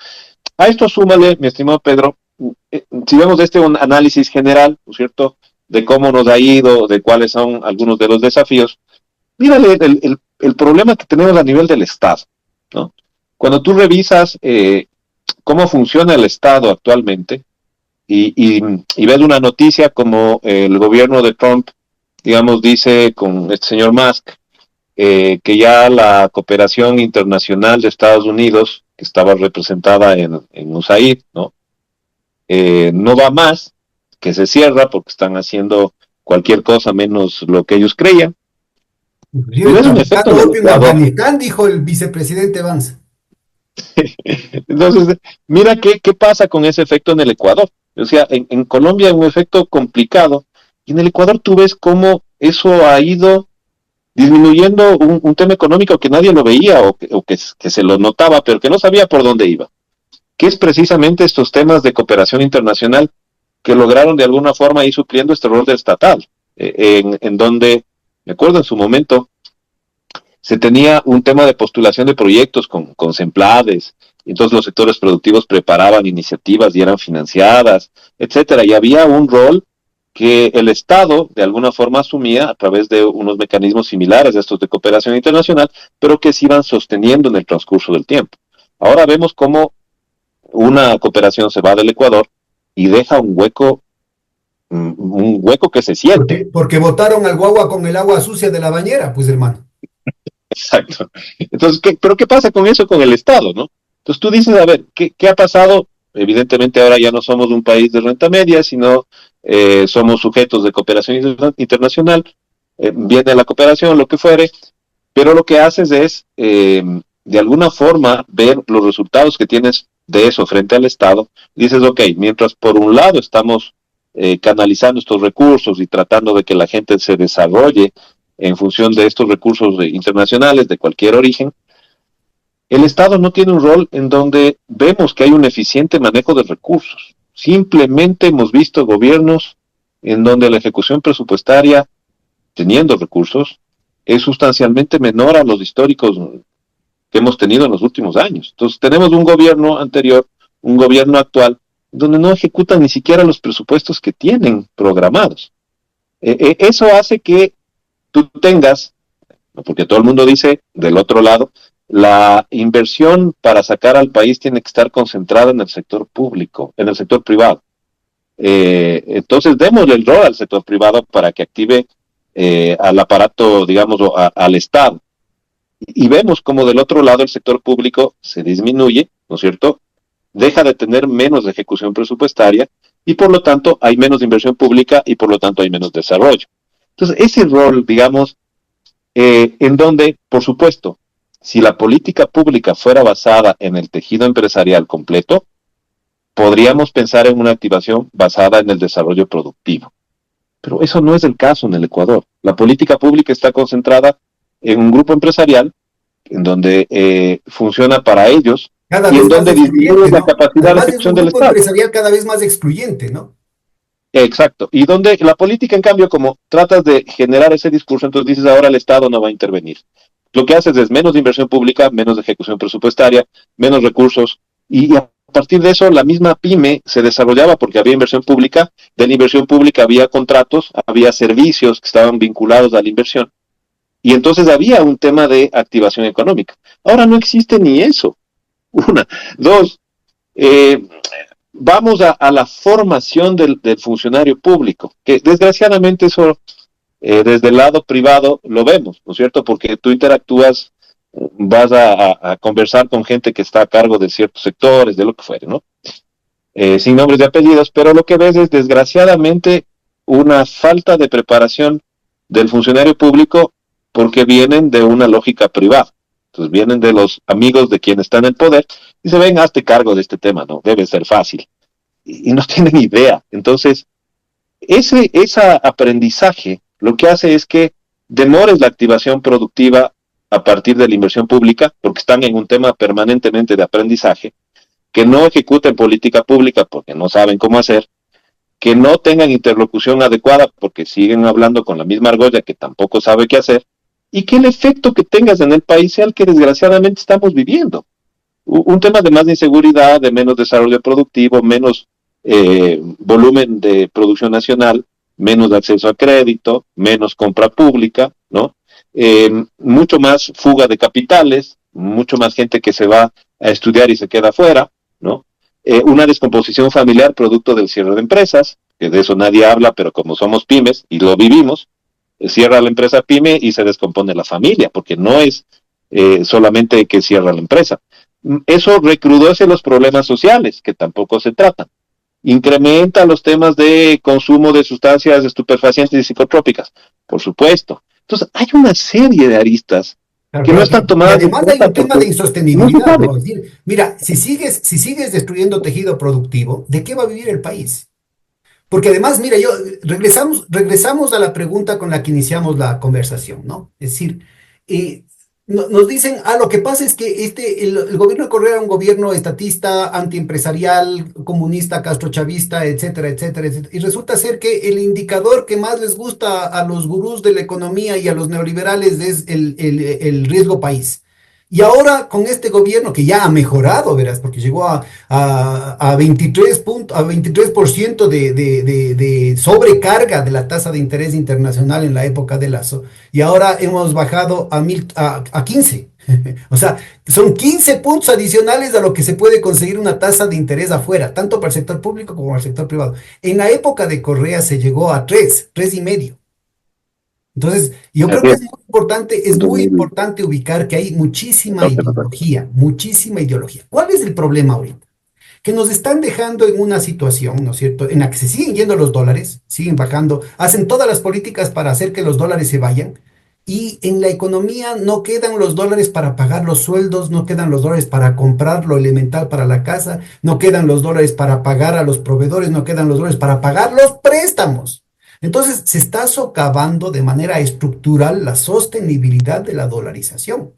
A esto súmale, mi estimado Pedro, si vemos un análisis general, ¿no es cierto?, de cómo nos ha ido, de cuáles son algunos de los desafíos, mírale el problema que tenemos a nivel del Estado, ¿no? Cuando tú revisas cómo funciona el Estado actualmente y ves una noticia como el gobierno de Trump, digamos, dice con este señor Musk, que ya la cooperación internacional de Estados Unidos, que estaba representada en USAID, ¿no? No va más, que se cierra porque están haciendo cualquier cosa menos lo que ellos creían. Y Inclusive ves un efecto en traficando el opio en Ecuador. Afganistán, dijo el vicepresidente Vance. Entonces, mira qué pasa con ese efecto en el Ecuador. O sea, en Colombia hay un efecto complicado y en el Ecuador tú ves cómo eso ha ido disminuyendo un tema económico que nadie lo veía que se lo notaba, pero que no sabía por dónde iba. Que es precisamente estos temas de cooperación internacional que lograron de alguna forma ir supliendo este rol del estatal, en donde, me acuerdo en su momento, se tenía un tema de postulación de proyectos con Semplades, y entonces los sectores productivos preparaban iniciativas y eran financiadas, etcétera, y había un rol que el Estado de alguna forma asumía a través de unos mecanismos similares a estos de cooperación internacional, pero que se iban sosteniendo en el transcurso del tiempo. Ahora vemos cómo una cooperación se va del Ecuador y deja un hueco que se siente. Porque botaron al guagua con el agua sucia de la bañera, pues hermano. Exacto. Entonces, ¿pero qué pasa con eso con el Estado, no? Entonces tú dices, a ver, ¿qué ha pasado? Evidentemente ahora ya no somos un país de renta media, sino somos sujetos de cooperación internacional, viene la cooperación, lo que fuere, pero lo que haces es, de alguna forma, ver los resultados que tienes de eso frente al Estado. Dices, ok, mientras por un lado estamos canalizando estos recursos y tratando de que la gente se desarrolle en función de estos recursos internacionales de cualquier origen, el Estado no tiene un rol en donde vemos que hay un eficiente manejo de recursos. Simplemente hemos visto gobiernos en donde la ejecución presupuestaria, teniendo recursos, es sustancialmente menor a los históricos que hemos tenido en los últimos años. Entonces tenemos un gobierno anterior, un gobierno actual, donde no ejecutan ni siquiera los presupuestos que tienen programados. Eso hace que tú tengas, porque todo el mundo dice del otro lado, la inversión para sacar al país tiene que estar concentrada en el sector público, en el sector privado. Entonces démosle el rol al sector privado para que active al aparato, digamos, al Estado. Y vemos como del otro lado el sector público se disminuye, ¿no es cierto? Deja de tener menos ejecución presupuestaria y por lo tanto hay menos inversión pública y por lo tanto hay menos desarrollo. Entonces ese rol, digamos, en donde, por supuesto, si la política pública fuera basada en el tejido empresarial completo, podríamos pensar en una activación basada en el desarrollo productivo. Pero eso no es el caso en el Ecuador. La política pública está concentrada en un grupo empresarial en donde funciona para ellos Cada y en vez más donde disminuye excluyente, la ¿no? capacidad de Además es un ejecución del grupo Estado. empresarial cada vez más excluyente, ¿no? Exacto. Y donde la política, en cambio, como tratas de generar ese discurso, entonces dices ahora el Estado no va a intervenir. Lo que haces es menos inversión pública, menos ejecución presupuestaria, menos recursos, y a partir de eso la misma pyme se desarrollaba porque había inversión pública, de la inversión pública había contratos, había servicios que estaban vinculados a la inversión, y entonces había un tema de activación económica. Ahora no existe ni eso. Una, dos, eh, vamos a la formación del funcionario público, que desgraciadamente eso desde el lado privado lo vemos, ¿no es cierto? Porque tú interactúas, vas a conversar con gente que está a cargo de ciertos sectores, de lo que fuere, ¿no? Sin nombres de apellidos, pero lo que ves es desgraciadamente una falta de preparación del funcionario público porque vienen de una lógica privada. Entonces vienen de los amigos de quien está en el poder y se ven, hazte cargo de este tema, ¿no? Debe ser fácil. Y no tienen idea. Entonces, ese aprendizaje lo que hace es que demores la activación productiva a partir de la inversión pública, porque están en un tema permanentemente de aprendizaje, que no ejecuten política pública porque no saben cómo hacer, que no tengan interlocución adecuada porque siguen hablando con la misma argolla que tampoco sabe qué hacer, y que el efecto que tengas en el país sea el que desgraciadamente estamos viviendo. Un tema de más inseguridad, de menos desarrollo productivo, menos volumen de producción nacional, menos acceso a crédito, menos compra pública, ¿no? Mucho más fuga de capitales, mucho más gente que se va a estudiar y se queda afuera, ¿no? Una descomposición familiar producto del cierre de empresas, que de eso nadie habla, pero como somos pymes y lo vivimos, cierra la empresa pyme y se descompone la familia, porque no es solamente que cierra la empresa. Eso recrudece los problemas sociales, que tampoco se tratan. Incrementa los temas de consumo de sustancias estupefacientes y psicotrópicas, por supuesto. Entonces, hay una serie de aristas Claro, que no claro. están Y tomadas en además hay cuenta un tema de porque no se insostenibilidad, sabe. ¿no? Es decir, mira, si sigues destruyendo tejido productivo, ¿de qué va a vivir el país? Porque además, mira, regresamos a la pregunta con la que iniciamos la conversación, ¿no? Es decir, eh, nos dicen, lo que pasa es que el gobierno de Correa era un gobierno estatista, antiempresarial, comunista, castrochavista, etcétera, etcétera, etcétera. Y resulta ser que el indicador que más les gusta a los gurús de la economía y a los neoliberales es el riesgo país. Y ahora con este gobierno que ya ha mejorado, verás, porque llegó a 23% de sobrecarga de la tasa de interés internacional en la época de Lazo, y ahora hemos bajado a 15. O sea, son 15 puntos adicionales a lo que se puede conseguir una tasa de interés afuera, tanto para el sector público como para el sector privado. En la época de Correa se llegó a 3,5. Entonces, yo creo Así que es, es muy 2014, importante ubicar que hay muchísima me acuerdo. ideología, muchísima ideología. ¿Cuál es el problema ahorita? Que nos están dejando en una situación, ¿no es cierto?, en la que se siguen yendo los dólares, siguen bajando, hacen todas las políticas para hacer que los dólares se vayan, y en la economía no quedan los dólares para pagar los sueldos, no quedan los dólares para comprar lo elemental para la casa, no quedan los dólares para pagar a los proveedores, no quedan los dólares para pagar los préstamos. Entonces, se está socavando de manera estructural la sostenibilidad de la dolarización.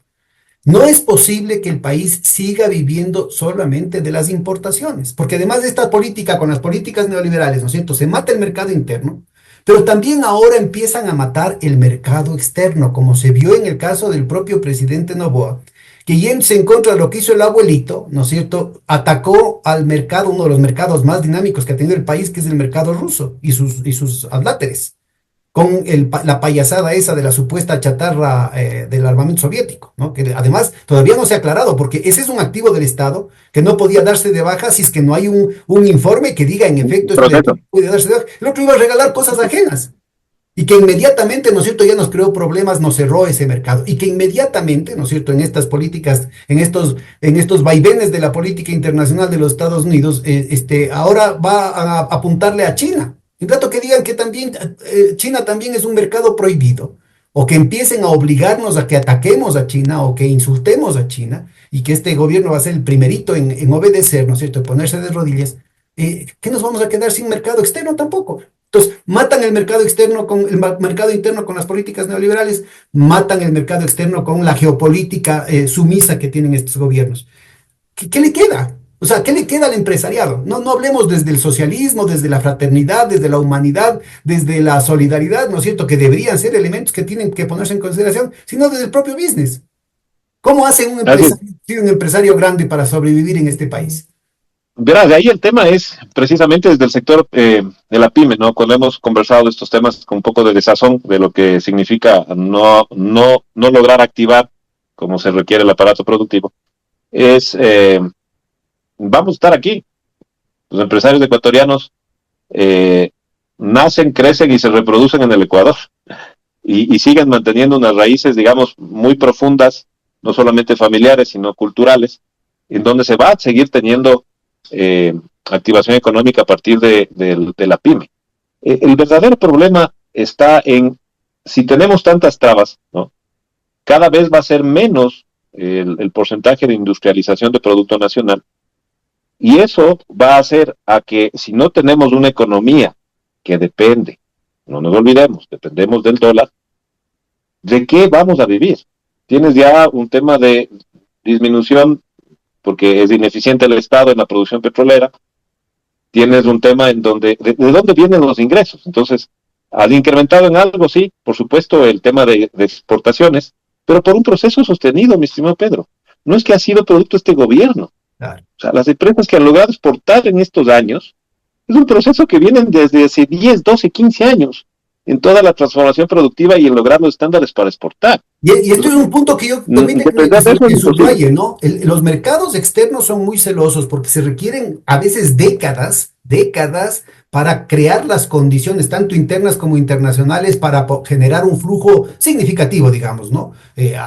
No es posible que el país siga viviendo solamente de las importaciones, porque además de esta política, con las políticas neoliberales, ¿no es cierto?, se mata el mercado interno, pero también ahora empiezan a matar el mercado externo, como se vio en el caso del propio presidente Noboa, que yéndose en contra de lo que hizo el abuelito, ¿no es cierto?, atacó al mercado, uno de los mercados más dinámicos que ha tenido el país, que es el mercado ruso y sus adláteres con la payasada esa de la supuesta chatarra del armamento soviético, ¿no? Que además todavía no se ha aclarado, porque ese es un activo del Estado que no podía darse de baja si es que no hay un informe que diga en efecto este Proceso. activo puede darse de baja. El otro iba a regalar cosas ajenas. Y que inmediatamente, ¿no es cierto?, ya nos creó problemas, nos cerró ese mercado. Y que inmediatamente, ¿no es cierto?, en estas políticas, en estos vaivenes de la política internacional de los Estados Unidos, ahora va a apuntarle a China. En tanto que digan que también China también es un mercado prohibido, o que empiecen a obligarnos a que ataquemos a China o que insultemos a China, y que este gobierno va a ser el primerito en obedecer, ¿no es cierto?, en ponerse de rodillas, ¿qué nos vamos a quedar sin mercado externo tampoco? Entonces, matan el mercado externo con el mercado interno con las políticas neoliberales, matan el mercado externo con la geopolítica sumisa que tienen estos gobiernos. ¿Qué le queda? O sea, ¿qué le queda al empresariado? No, no hablemos desde el socialismo, desde la fraternidad, desde la humanidad, desde la solidaridad, ¿no es cierto?, que deberían ser elementos que tienen que ponerse en consideración, sino desde el propio business. ¿Cómo hace Así es. un empresario grande para sobrevivir en este país? Verás, de ahí el tema es precisamente desde el sector de la pyme, ¿no? Cuando hemos conversado de estos temas con un poco de desazón de lo que significa no lograr activar como se requiere el aparato productivo, es, vamos a estar aquí. Los empresarios ecuatorianos eh, nacen, crecen y se reproducen en el Ecuador y siguen manteniendo unas raíces, digamos, muy profundas, no solamente familiares, sino culturales, en donde se va a seguir teniendo activación económica a partir de la pyme. El verdadero problema está en si tenemos tantas trabas, ¿no? Cada vez va a ser menos el porcentaje de industrialización de producto nacional y eso va a hacer a que si no tenemos una economía que depende, no nos olvidemos, dependemos del dólar, ¿de qué vamos a vivir? Tienes ya un tema de disminución porque es ineficiente el Estado en la producción petrolera, tienes un tema en donde, ¿de dónde vienen los ingresos? Entonces, has incrementado en algo, sí, por supuesto, el tema de exportaciones, pero por un proceso sostenido, mi estimado Pedro. No es que ha sido producto de este gobierno. Claro. O sea, las empresas que han logrado exportar en estos años, es un proceso que viene desde hace 10, 12, 15 años, en toda la transformación productiva y en lograr los estándares para exportar. Y esto es un punto que yo también Depender de eso es que imposible. subraye, ¿no? Los mercados externos son muy celosos porque se requieren a veces décadas para crear las condiciones, tanto internas como internacionales, para generar un flujo significativo, digamos, ¿no?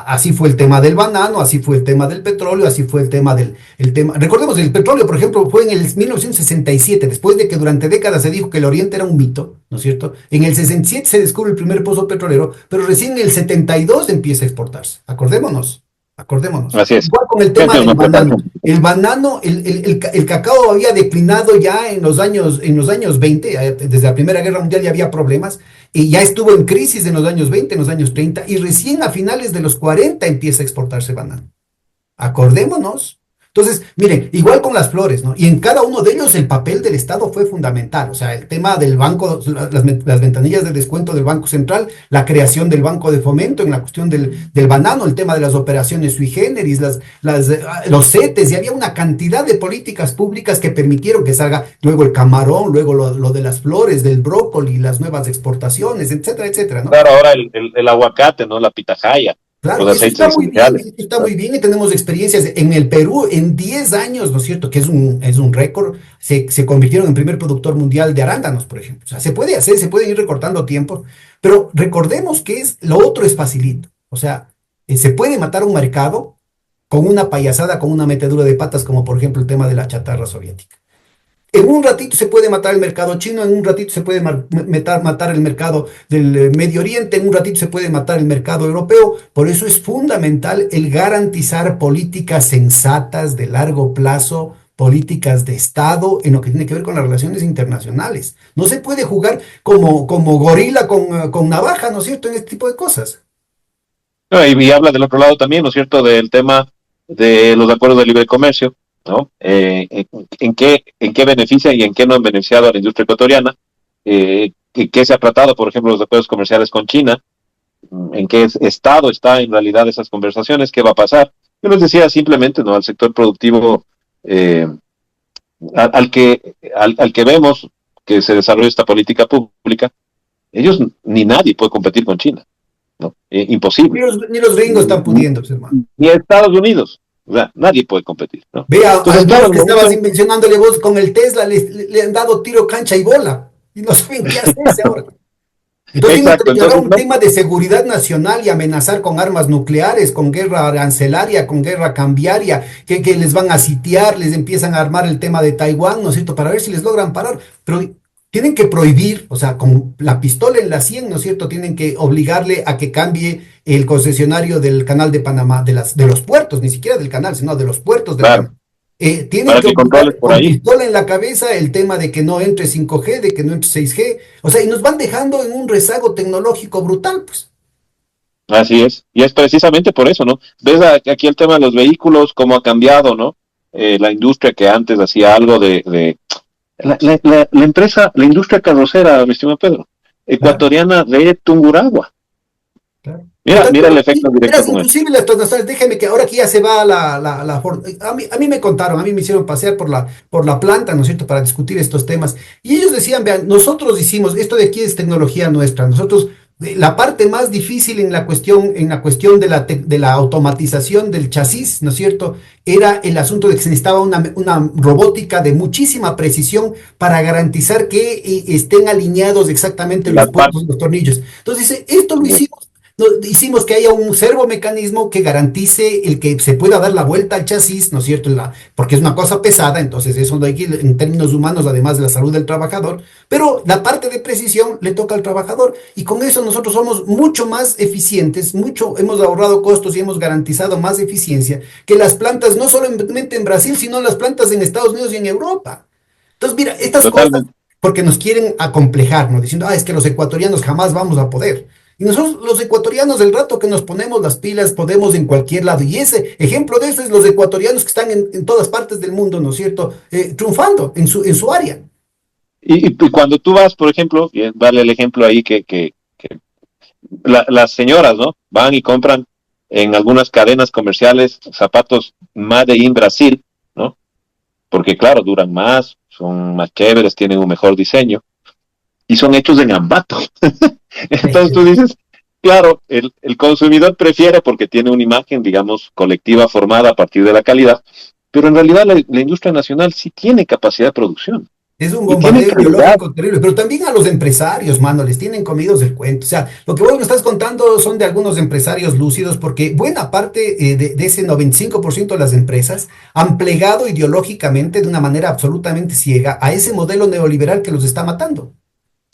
Así fue el tema del banano, así fue el tema del petróleo, así fue el tema. Recordemos, el petróleo, por ejemplo, fue en el 1967, después de que durante décadas se dijo que el Oriente era un mito, ¿no es cierto? En el 67 se descubre el primer pozo petrolero, pero recién en el 72 empieza a exportarse. Acordémonos. Así es. Igual con el tema Eso del no puede banano. pasar. El banano, el cacao había declinado ya en los años 20, desde la Primera Guerra Mundial ya había problemas, y ya estuvo en crisis en los años 20, en los años 30, y recién a finales de los 40 empieza a exportarse banano. Acordémonos. Entonces, miren, igual con las flores, ¿no? Y en cada uno de ellos el papel del Estado fue fundamental. O sea, el tema del banco, las ventanillas de descuento del Banco Central, la creación del Banco de Fomento en la cuestión del banano, el tema de las operaciones sui generis, los CETES, y había una cantidad de políticas públicas que permitieron que salga luego el camarón, luego lo de las flores, del brócoli, las nuevas exportaciones, etcétera, etcétera, ¿no? Claro, ahora el aguacate, ¿no? La pitahaya. Claro, los eso aceites está muy bien, esenciales. eso está muy bien y tenemos experiencias. En el Perú, en 10 años, ¿no es cierto? Que es un récord, se convirtieron en primer productor mundial de arándanos, por ejemplo. O sea, se puede hacer, se pueden ir recortando tiempo, pero recordemos que lo otro es facilito. O sea, se puede matar un mercado con una payasada, con una metedura de patas, como por ejemplo el tema de la chatarra soviética. En un ratito se puede matar el mercado chino, en un ratito se puede matar el mercado del Medio Oriente, en un ratito se puede matar el mercado europeo. Por eso es fundamental el garantizar políticas sensatas de largo plazo, políticas de Estado en lo que tiene que ver con las relaciones internacionales. No se puede jugar como gorila con navaja, ¿no es cierto?, en este tipo de cosas. No, y habla del otro lado también, ¿no es cierto?, del tema de los acuerdos de libre comercio, ¿no? En qué beneficia y en qué no han beneficiado a la industria ecuatoriana? ¿Qué se ha tratado, por ejemplo, los acuerdos comerciales con China? ¿En qué estado está en realidad esas conversaciones? ¿Qué va a pasar? Yo les decía simplemente, ¿no?, al sector productivo, eh, al que vemos que se desarrolla esta política pública, ellos ni nadie puede competir con China, ¿no? Ni Imposible. los gringos están pudiendo, pues, hermano. Ni Estados Unidos, o sea, nadie puede competir, ¿no? Vea, Entonces, al claro, Musk el que estabas momento, mencionándole vos con el Tesla, le han dado tiro, cancha y bola. Y no saben qué hacerse ahora. Entonces tienen que exacto, declarar entonces, un no, tema de seguridad nacional y amenazar con armas nucleares, con guerra arancelaria, con guerra cambiaria, que les van a sitiar, les empiezan a armar el tema de Taiwán, ¿no es cierto?, para ver si les logran parar. Pero tienen que prohibir, o sea, con la pistola en la 100, ¿no es cierto?, tienen que obligarle a que cambie el concesionario del canal de Panamá, de los puertos, ni siquiera del canal, sino de los puertos del claro, canal. Tienen para que que controles obligar por con ahí. pistola en la cabeza el tema de que no entre 5G, de que no entre 6G, o sea, y nos van dejando en un rezago tecnológico brutal, pues. Así es, y es precisamente por eso, ¿no? Ves aquí el tema de los vehículos, cómo ha cambiado, ¿no? La industria que antes hacía algo la empresa, la industria carrocera, mi estimado Pedro, Claro, ecuatoriana de Tungurahua. claro. Pero Mira el también, efecto directo verás, con eso. inclusive las transnacionales, déjeme que ahora que ya se va a mí me contaron, a mí me hicieron pasear por la planta, ¿no es cierto?, para discutir estos temas. Y ellos decían, vean, nosotros hicimos, esto de aquí es tecnología nuestra, nosotros, la parte más difícil en la cuestión de de la automatización del chasis, ¿no es cierto?, era el asunto de que se necesitaba una robótica de muchísima precisión para garantizar que estén alineados exactamente los Las puntos partes, de los tornillos. Entonces dice, esto lo hicimos, hicimos que haya un servomecanismo que garantice el que se pueda dar la vuelta al chasis, ¿no es cierto?, porque es una cosa pesada, entonces eso no hay que ir en términos humanos, además de la salud del trabajador, pero la parte de precisión le toca al trabajador y con eso nosotros somos mucho más eficientes, hemos ahorrado costos y hemos garantizado más eficiencia que las plantas, no solamente en Brasil, sino las plantas en Estados Unidos y en Europa. Entonces, mira, estas cosas, totalmente. porque nos quieren acomplejar, ¿no? Diciendo, es que los ecuatorianos jamás vamos a poder. Y nosotros, los ecuatorianos, del rato que nos ponemos las pilas, podemos en cualquier lado. Y ese ejemplo de eso es los ecuatorianos que están en todas partes del mundo, ¿no es cierto?, triunfando en su área. Y cuando tú vas, por ejemplo, y vale el ejemplo ahí que las señoras, ¿no? Van y compran en algunas cadenas comerciales zapatos Made in Brasil, ¿no? Porque claro, duran más, son más chéveres, tienen un mejor diseño y son hechos en Ambato. Entonces tú dices, claro, el consumidor prefiere porque tiene una imagen, digamos, colectiva formada a partir de la calidad, pero en realidad la industria nacional sí tiene capacidad de producción Es un y tiene bombardeo calidad. ideológico terrible, pero también a los empresarios, mano, les tienen comidos el cuento. O sea, lo que vos me estás contando son de algunos empresarios lúcidos, porque buena parte de ese 95% de las empresas han plegado ideológicamente de una manera absolutamente ciega a ese modelo neoliberal que los está matando.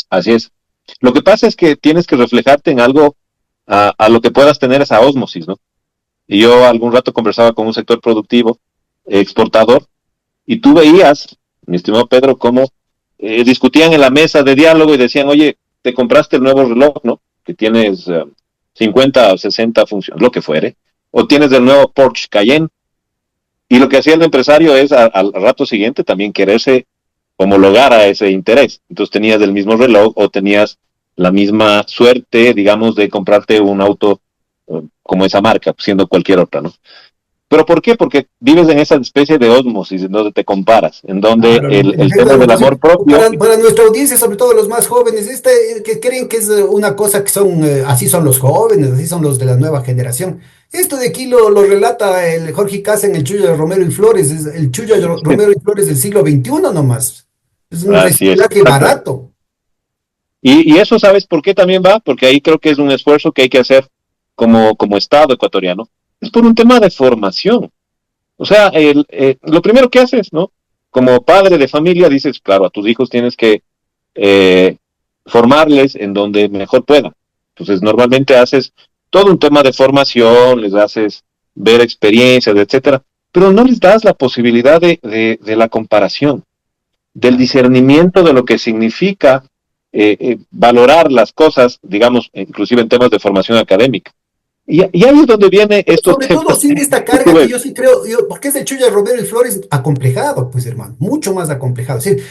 Así es. Lo que pasa es que tienes que reflejarte en algo a lo que puedas tener esa ósmosis, ¿no? Y yo algún rato conversaba con un sector productivo, exportador, y tú veías, mi estimado Pedro, cómo discutían en la mesa de diálogo y decían, oye, te compraste el nuevo reloj, ¿no? Que tienes 50 o 60 funciones, lo que fuere, o tienes el nuevo Porsche Cayenne, y lo que hacía el empresario es al rato siguiente también quererse homologar a ese interés. Entonces tenías el mismo reloj o tenías la misma suerte, digamos, de comprarte un auto como esa marca, siendo cualquier otra, ¿no? ¿Pero por qué? Porque vives en esa especie de ósmosis en donde te comparas, en donde Claro, el el efecto tema de la del amor comparación. propio, Para nuestra audiencia, sobre todo los más jóvenes, que creen que es una cosa que son, así son los jóvenes, así son los de la nueva generación. Esto de aquí lo relata el Jorge Casa en el Chullo de Romero y Flores, es el Chullo de Romero y Flores del siglo XXI nomás. Es un así es, reciclaje exacto. barato. Y eso, ¿sabes por qué también va? Porque ahí creo que es un esfuerzo que hay que hacer como Estado ecuatoriano. Es por un tema de formación. O sea, lo primero que haces, ¿no? Como padre de familia, dices, claro, a tus hijos tienes que eh, formarles en donde mejor puedan. Entonces, normalmente haces todo un tema de formación, les haces ver experiencias, etcétera, pero no les das la posibilidad de la comparación, del discernimiento de lo que significa valorar las cosas, digamos, inclusive en temas de formación académica. Y ahí es donde vienen estos Sobre todo temas sin esta que tú carga que ves. yo sí creo, porque es el Chuya Romero y Flores acomplejado, pues hermano, mucho más acomplejado. Es decir,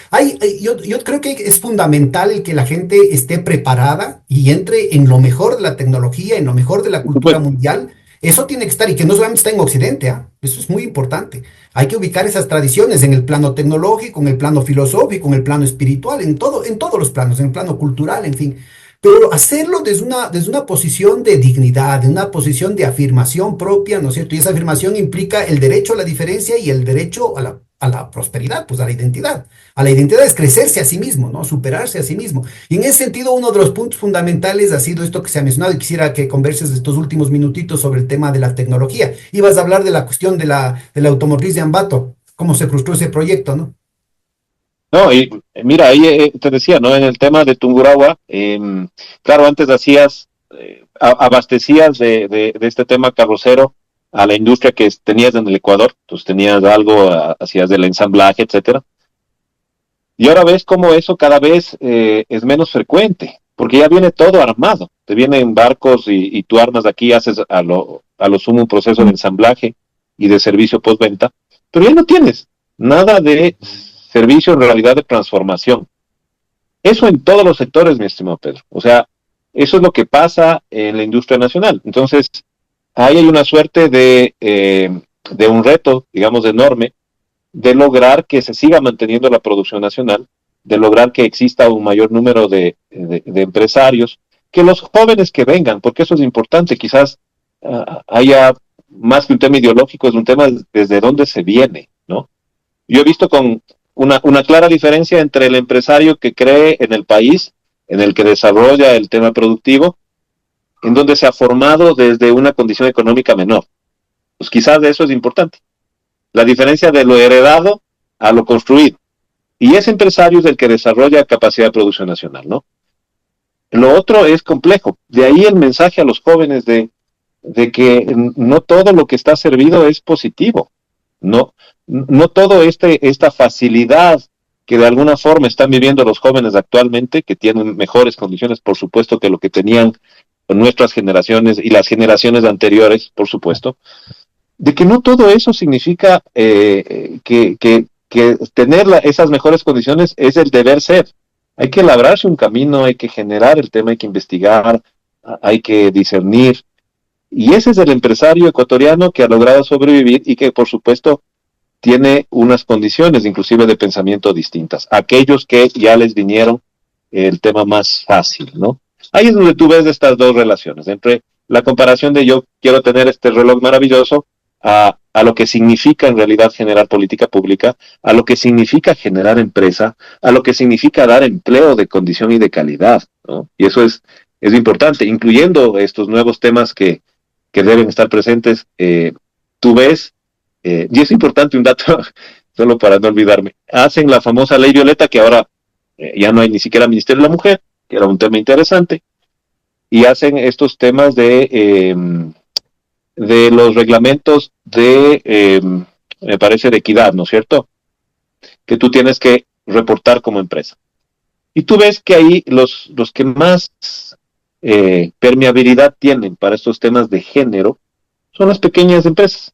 yo creo que es fundamental el que la gente esté preparada y entre en lo mejor de la tecnología, en lo mejor de la Por cultura supuesto. mundial. Eso tiene que estar y que no solamente está en Occidente, ¿ah? Eso es muy importante. Hay que ubicar esas tradiciones en el plano tecnológico, en el plano filosófico, en el plano espiritual, en todos los planos, en el plano cultural, en fin. Pero hacerlo desde una posición de dignidad, de una posición de afirmación propia, ¿no es cierto? Y esa afirmación implica el derecho a la diferencia y el derecho a la prosperidad, pues a la identidad. A la identidad es crecerse a sí mismo, ¿no? Superarse a sí mismo. Y en ese sentido, uno de los puntos fundamentales ha sido esto que se ha mencionado y quisiera que converses estos últimos minutitos sobre el tema de la tecnología. Ibas a hablar de la cuestión de la automotriz de Ambato, cómo se frustró ese proyecto, ¿no? No, y mira, ahí te decía, ¿no? En el tema de Tungurahua, claro, antes hacías, abastecías de este tema carrocero a la industria que tenías en el Ecuador, entonces tenías algo, hacías del ensamblaje, etcétera. Y ahora ves cómo eso cada vez es menos frecuente, porque ya viene todo armado. Te vienen barcos y tú armas aquí, haces a lo sumo un proceso de ensamblaje y de servicio postventa, pero ya no tienes nada de servicio en realidad de transformación. Eso en todos los sectores, mi estimado Pedro. O sea, eso es lo que pasa en la industria nacional. Entonces, ahí hay una suerte de un reto, digamos, enorme, de lograr que se siga manteniendo la producción nacional, de lograr que exista un mayor número de empresarios, que los jóvenes que vengan, porque eso es importante, quizás haya más que un tema ideológico, es un tema desde dónde se viene, ¿no? Yo he visto con una clara diferencia entre el empresario que cree en el país, en el que desarrolla el tema productivo, en donde se ha formado desde una condición económica menor. Pues quizás de eso es importante. La diferencia de lo heredado a lo construido. Y ese empresario es el que desarrolla capacidad de producción nacional, ¿no? Lo otro es complejo. De ahí el mensaje a los jóvenes de que no todo lo que está servido es positivo. No, no todo esta facilidad que de alguna forma están viviendo los jóvenes actualmente, que tienen mejores condiciones, por supuesto, que lo que tenían nuestras generaciones y las generaciones anteriores, por supuesto, de que no todo eso significa que tener esas mejores condiciones es el deber ser. Hay que labrarse un camino, hay que generar el tema, hay que investigar, hay que discernir. Y ese es el empresario ecuatoriano que ha logrado sobrevivir y que, por supuesto, tiene unas condiciones, inclusive de pensamiento distintas. Aquellos que ya les vinieron el tema más fácil, ¿no? Ahí es donde tú ves estas dos relaciones, entre la comparación de yo quiero tener este reloj maravilloso a lo que significa en realidad generar política pública, a lo que significa generar empresa, a lo que significa dar empleo de condición y de calidad, ¿no? Y eso es importante, incluyendo estos nuevos temas que deben estar presentes. Tú ves, y es importante un dato, solo para no olvidarme, hacen la famosa ley Violeta, que ahora ya no hay ni siquiera Ministerio de la Mujer, que era un tema interesante, y hacen estos temas de los reglamentos me parece, de equidad, ¿no es cierto? Que tú tienes que reportar como empresa. Y tú ves que ahí los que más permeabilidad tienen para estos temas de género son las pequeñas empresas.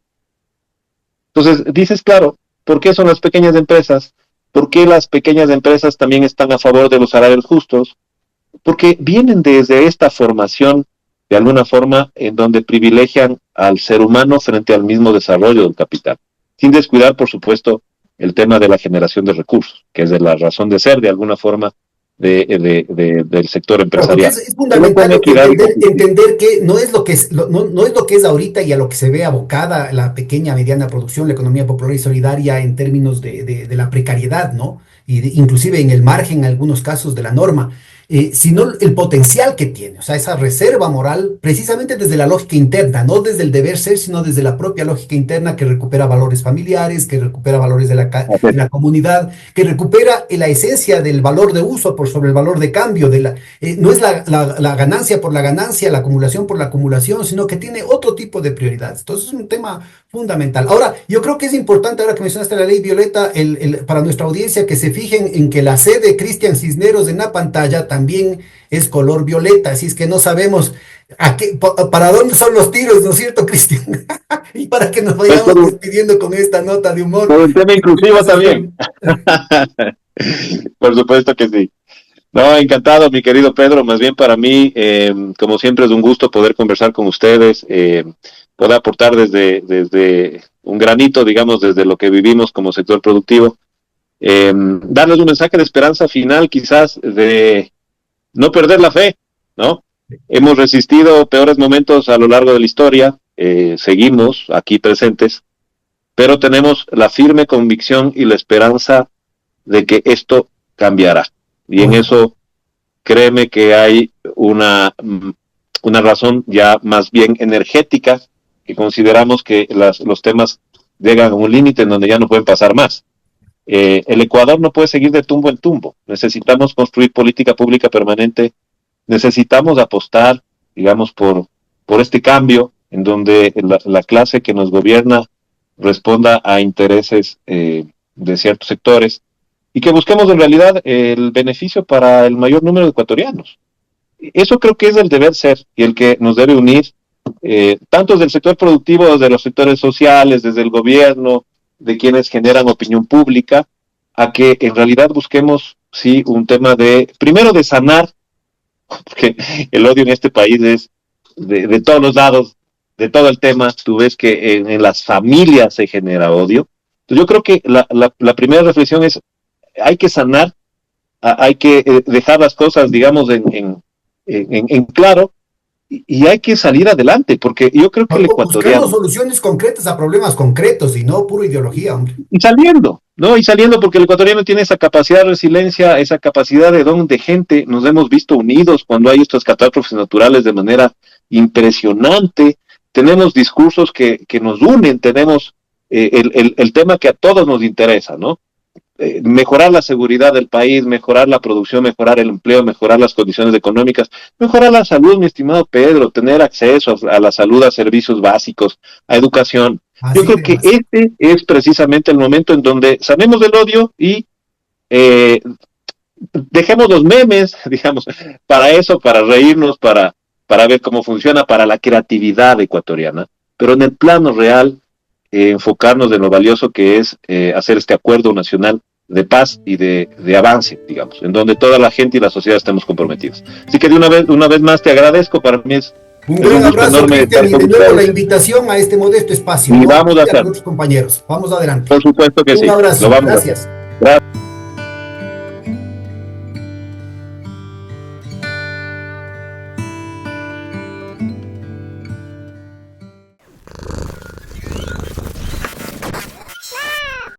Entonces, dices, claro, ¿por qué son las pequeñas empresas? ¿Por qué las pequeñas empresas también están a favor de los salarios justos? Porque vienen desde esta formación de alguna forma, en donde privilegian al ser humano frente al mismo desarrollo del capital, sin descuidar, por supuesto, el tema de la generación de recursos, que es de la razón de ser, de alguna forma, del sector Claro, porque empresarial. es fundamental entender que no es lo que es, no es lo que es ahorita y a lo que se ve abocada la pequeña, mediana producción, la economía popular y solidaria en términos de la precariedad, ¿no? Y inclusive en el margen, en algunos casos, de la norma, sino el potencial que tiene, o sea, esa reserva moral, precisamente desde la lógica interna, no desde el deber ser, sino desde la propia lógica interna que recupera valores familiares, que recupera valores de la comunidad, que recupera la esencia del valor de uso por sobre el valor de cambio, no es la ganancia por la ganancia, la acumulación por la acumulación, sino que tiene otro tipo de prioridades. Entonces es un tema fundamental. Ahora, yo creo que es importante, ahora que mencionaste la ley Violeta, para nuestra audiencia que se fijen en que la C de Cristian Cisneros en la pantalla también es color violeta, así es que no sabemos para dónde son los tiros, ¿no es cierto, Cristian? Y para que nos vayamos despidiendo con esta nota de humor. Por el tema inclusivo también. Por supuesto que sí. No, encantado, mi querido Pedro. Más bien para mí, como siempre, es un gusto poder conversar con ustedes, poder aportar desde un granito, digamos, desde lo que vivimos como sector productivo, darles un mensaje de esperanza final, quizás de no perder la fe, ¿no? Hemos resistido peores momentos a lo largo de la historia, seguimos aquí presentes, pero tenemos la firme convicción y la esperanza de que esto cambiará. Y en eso, créeme que hay una razón ya más bien energética, que consideramos que los temas llegan a un límite en donde ya no pueden pasar más. El Ecuador no puede seguir de tumbo en tumbo. Necesitamos construir política pública permanente, necesitamos apostar, digamos, por este cambio en donde la clase que nos gobierna responda a intereses de ciertos sectores y que busquemos en realidad el beneficio para el mayor número de ecuatorianos. Eso creo que es el deber ser y el que nos debe unir, tanto desde el sector productivo, desde los sectores sociales, desde el gobierno, de quienes generan opinión pública, a que en realidad busquemos, sí, un tema primero de sanar, porque el odio en este país es de todos los lados, de todo el tema. Tú ves que en las familias se genera odio. Entonces yo creo que la primera reflexión es, hay que sanar, hay que dejar las cosas, digamos, en claro, y hay que salir adelante, porque yo creo que el ecuatoriano... Buscando soluciones concretas a problemas concretos y no pura ideología, hombre. Y saliendo, ¿no? Y saliendo porque el ecuatoriano tiene esa capacidad de resiliencia, esa capacidad de don de gente. Nos hemos visto unidos cuando hay estas catástrofes naturales de manera impresionante. Tenemos discursos que nos unen, tenemos el tema que a todos nos interesa, ¿no? Mejorar la seguridad del país, mejorar la producción, mejorar el empleo, mejorar las condiciones económicas, mejorar la salud, mi estimado Pedro, tener acceso a la salud, a servicios básicos, a educación. Yo creo que este es precisamente el momento en donde sanemos del odio y dejemos los memes, digamos, para eso, para reírnos, para ver cómo funciona, para la creatividad ecuatoriana, pero en el plano real, enfocarnos en lo valioso que es hacer este acuerdo nacional de paz y de avance, digamos, en donde toda la gente y la sociedad estemos comprometidos. Así que una vez más te agradezco, para mí es un gran abrazo, Cristian, y de nuevo la invitación a este modesto espacio. Y vamos a hacer. Compañeros, vamos adelante. Por supuesto que sí. Un abrazo, lo vamos gracias. A hacer. Gracias.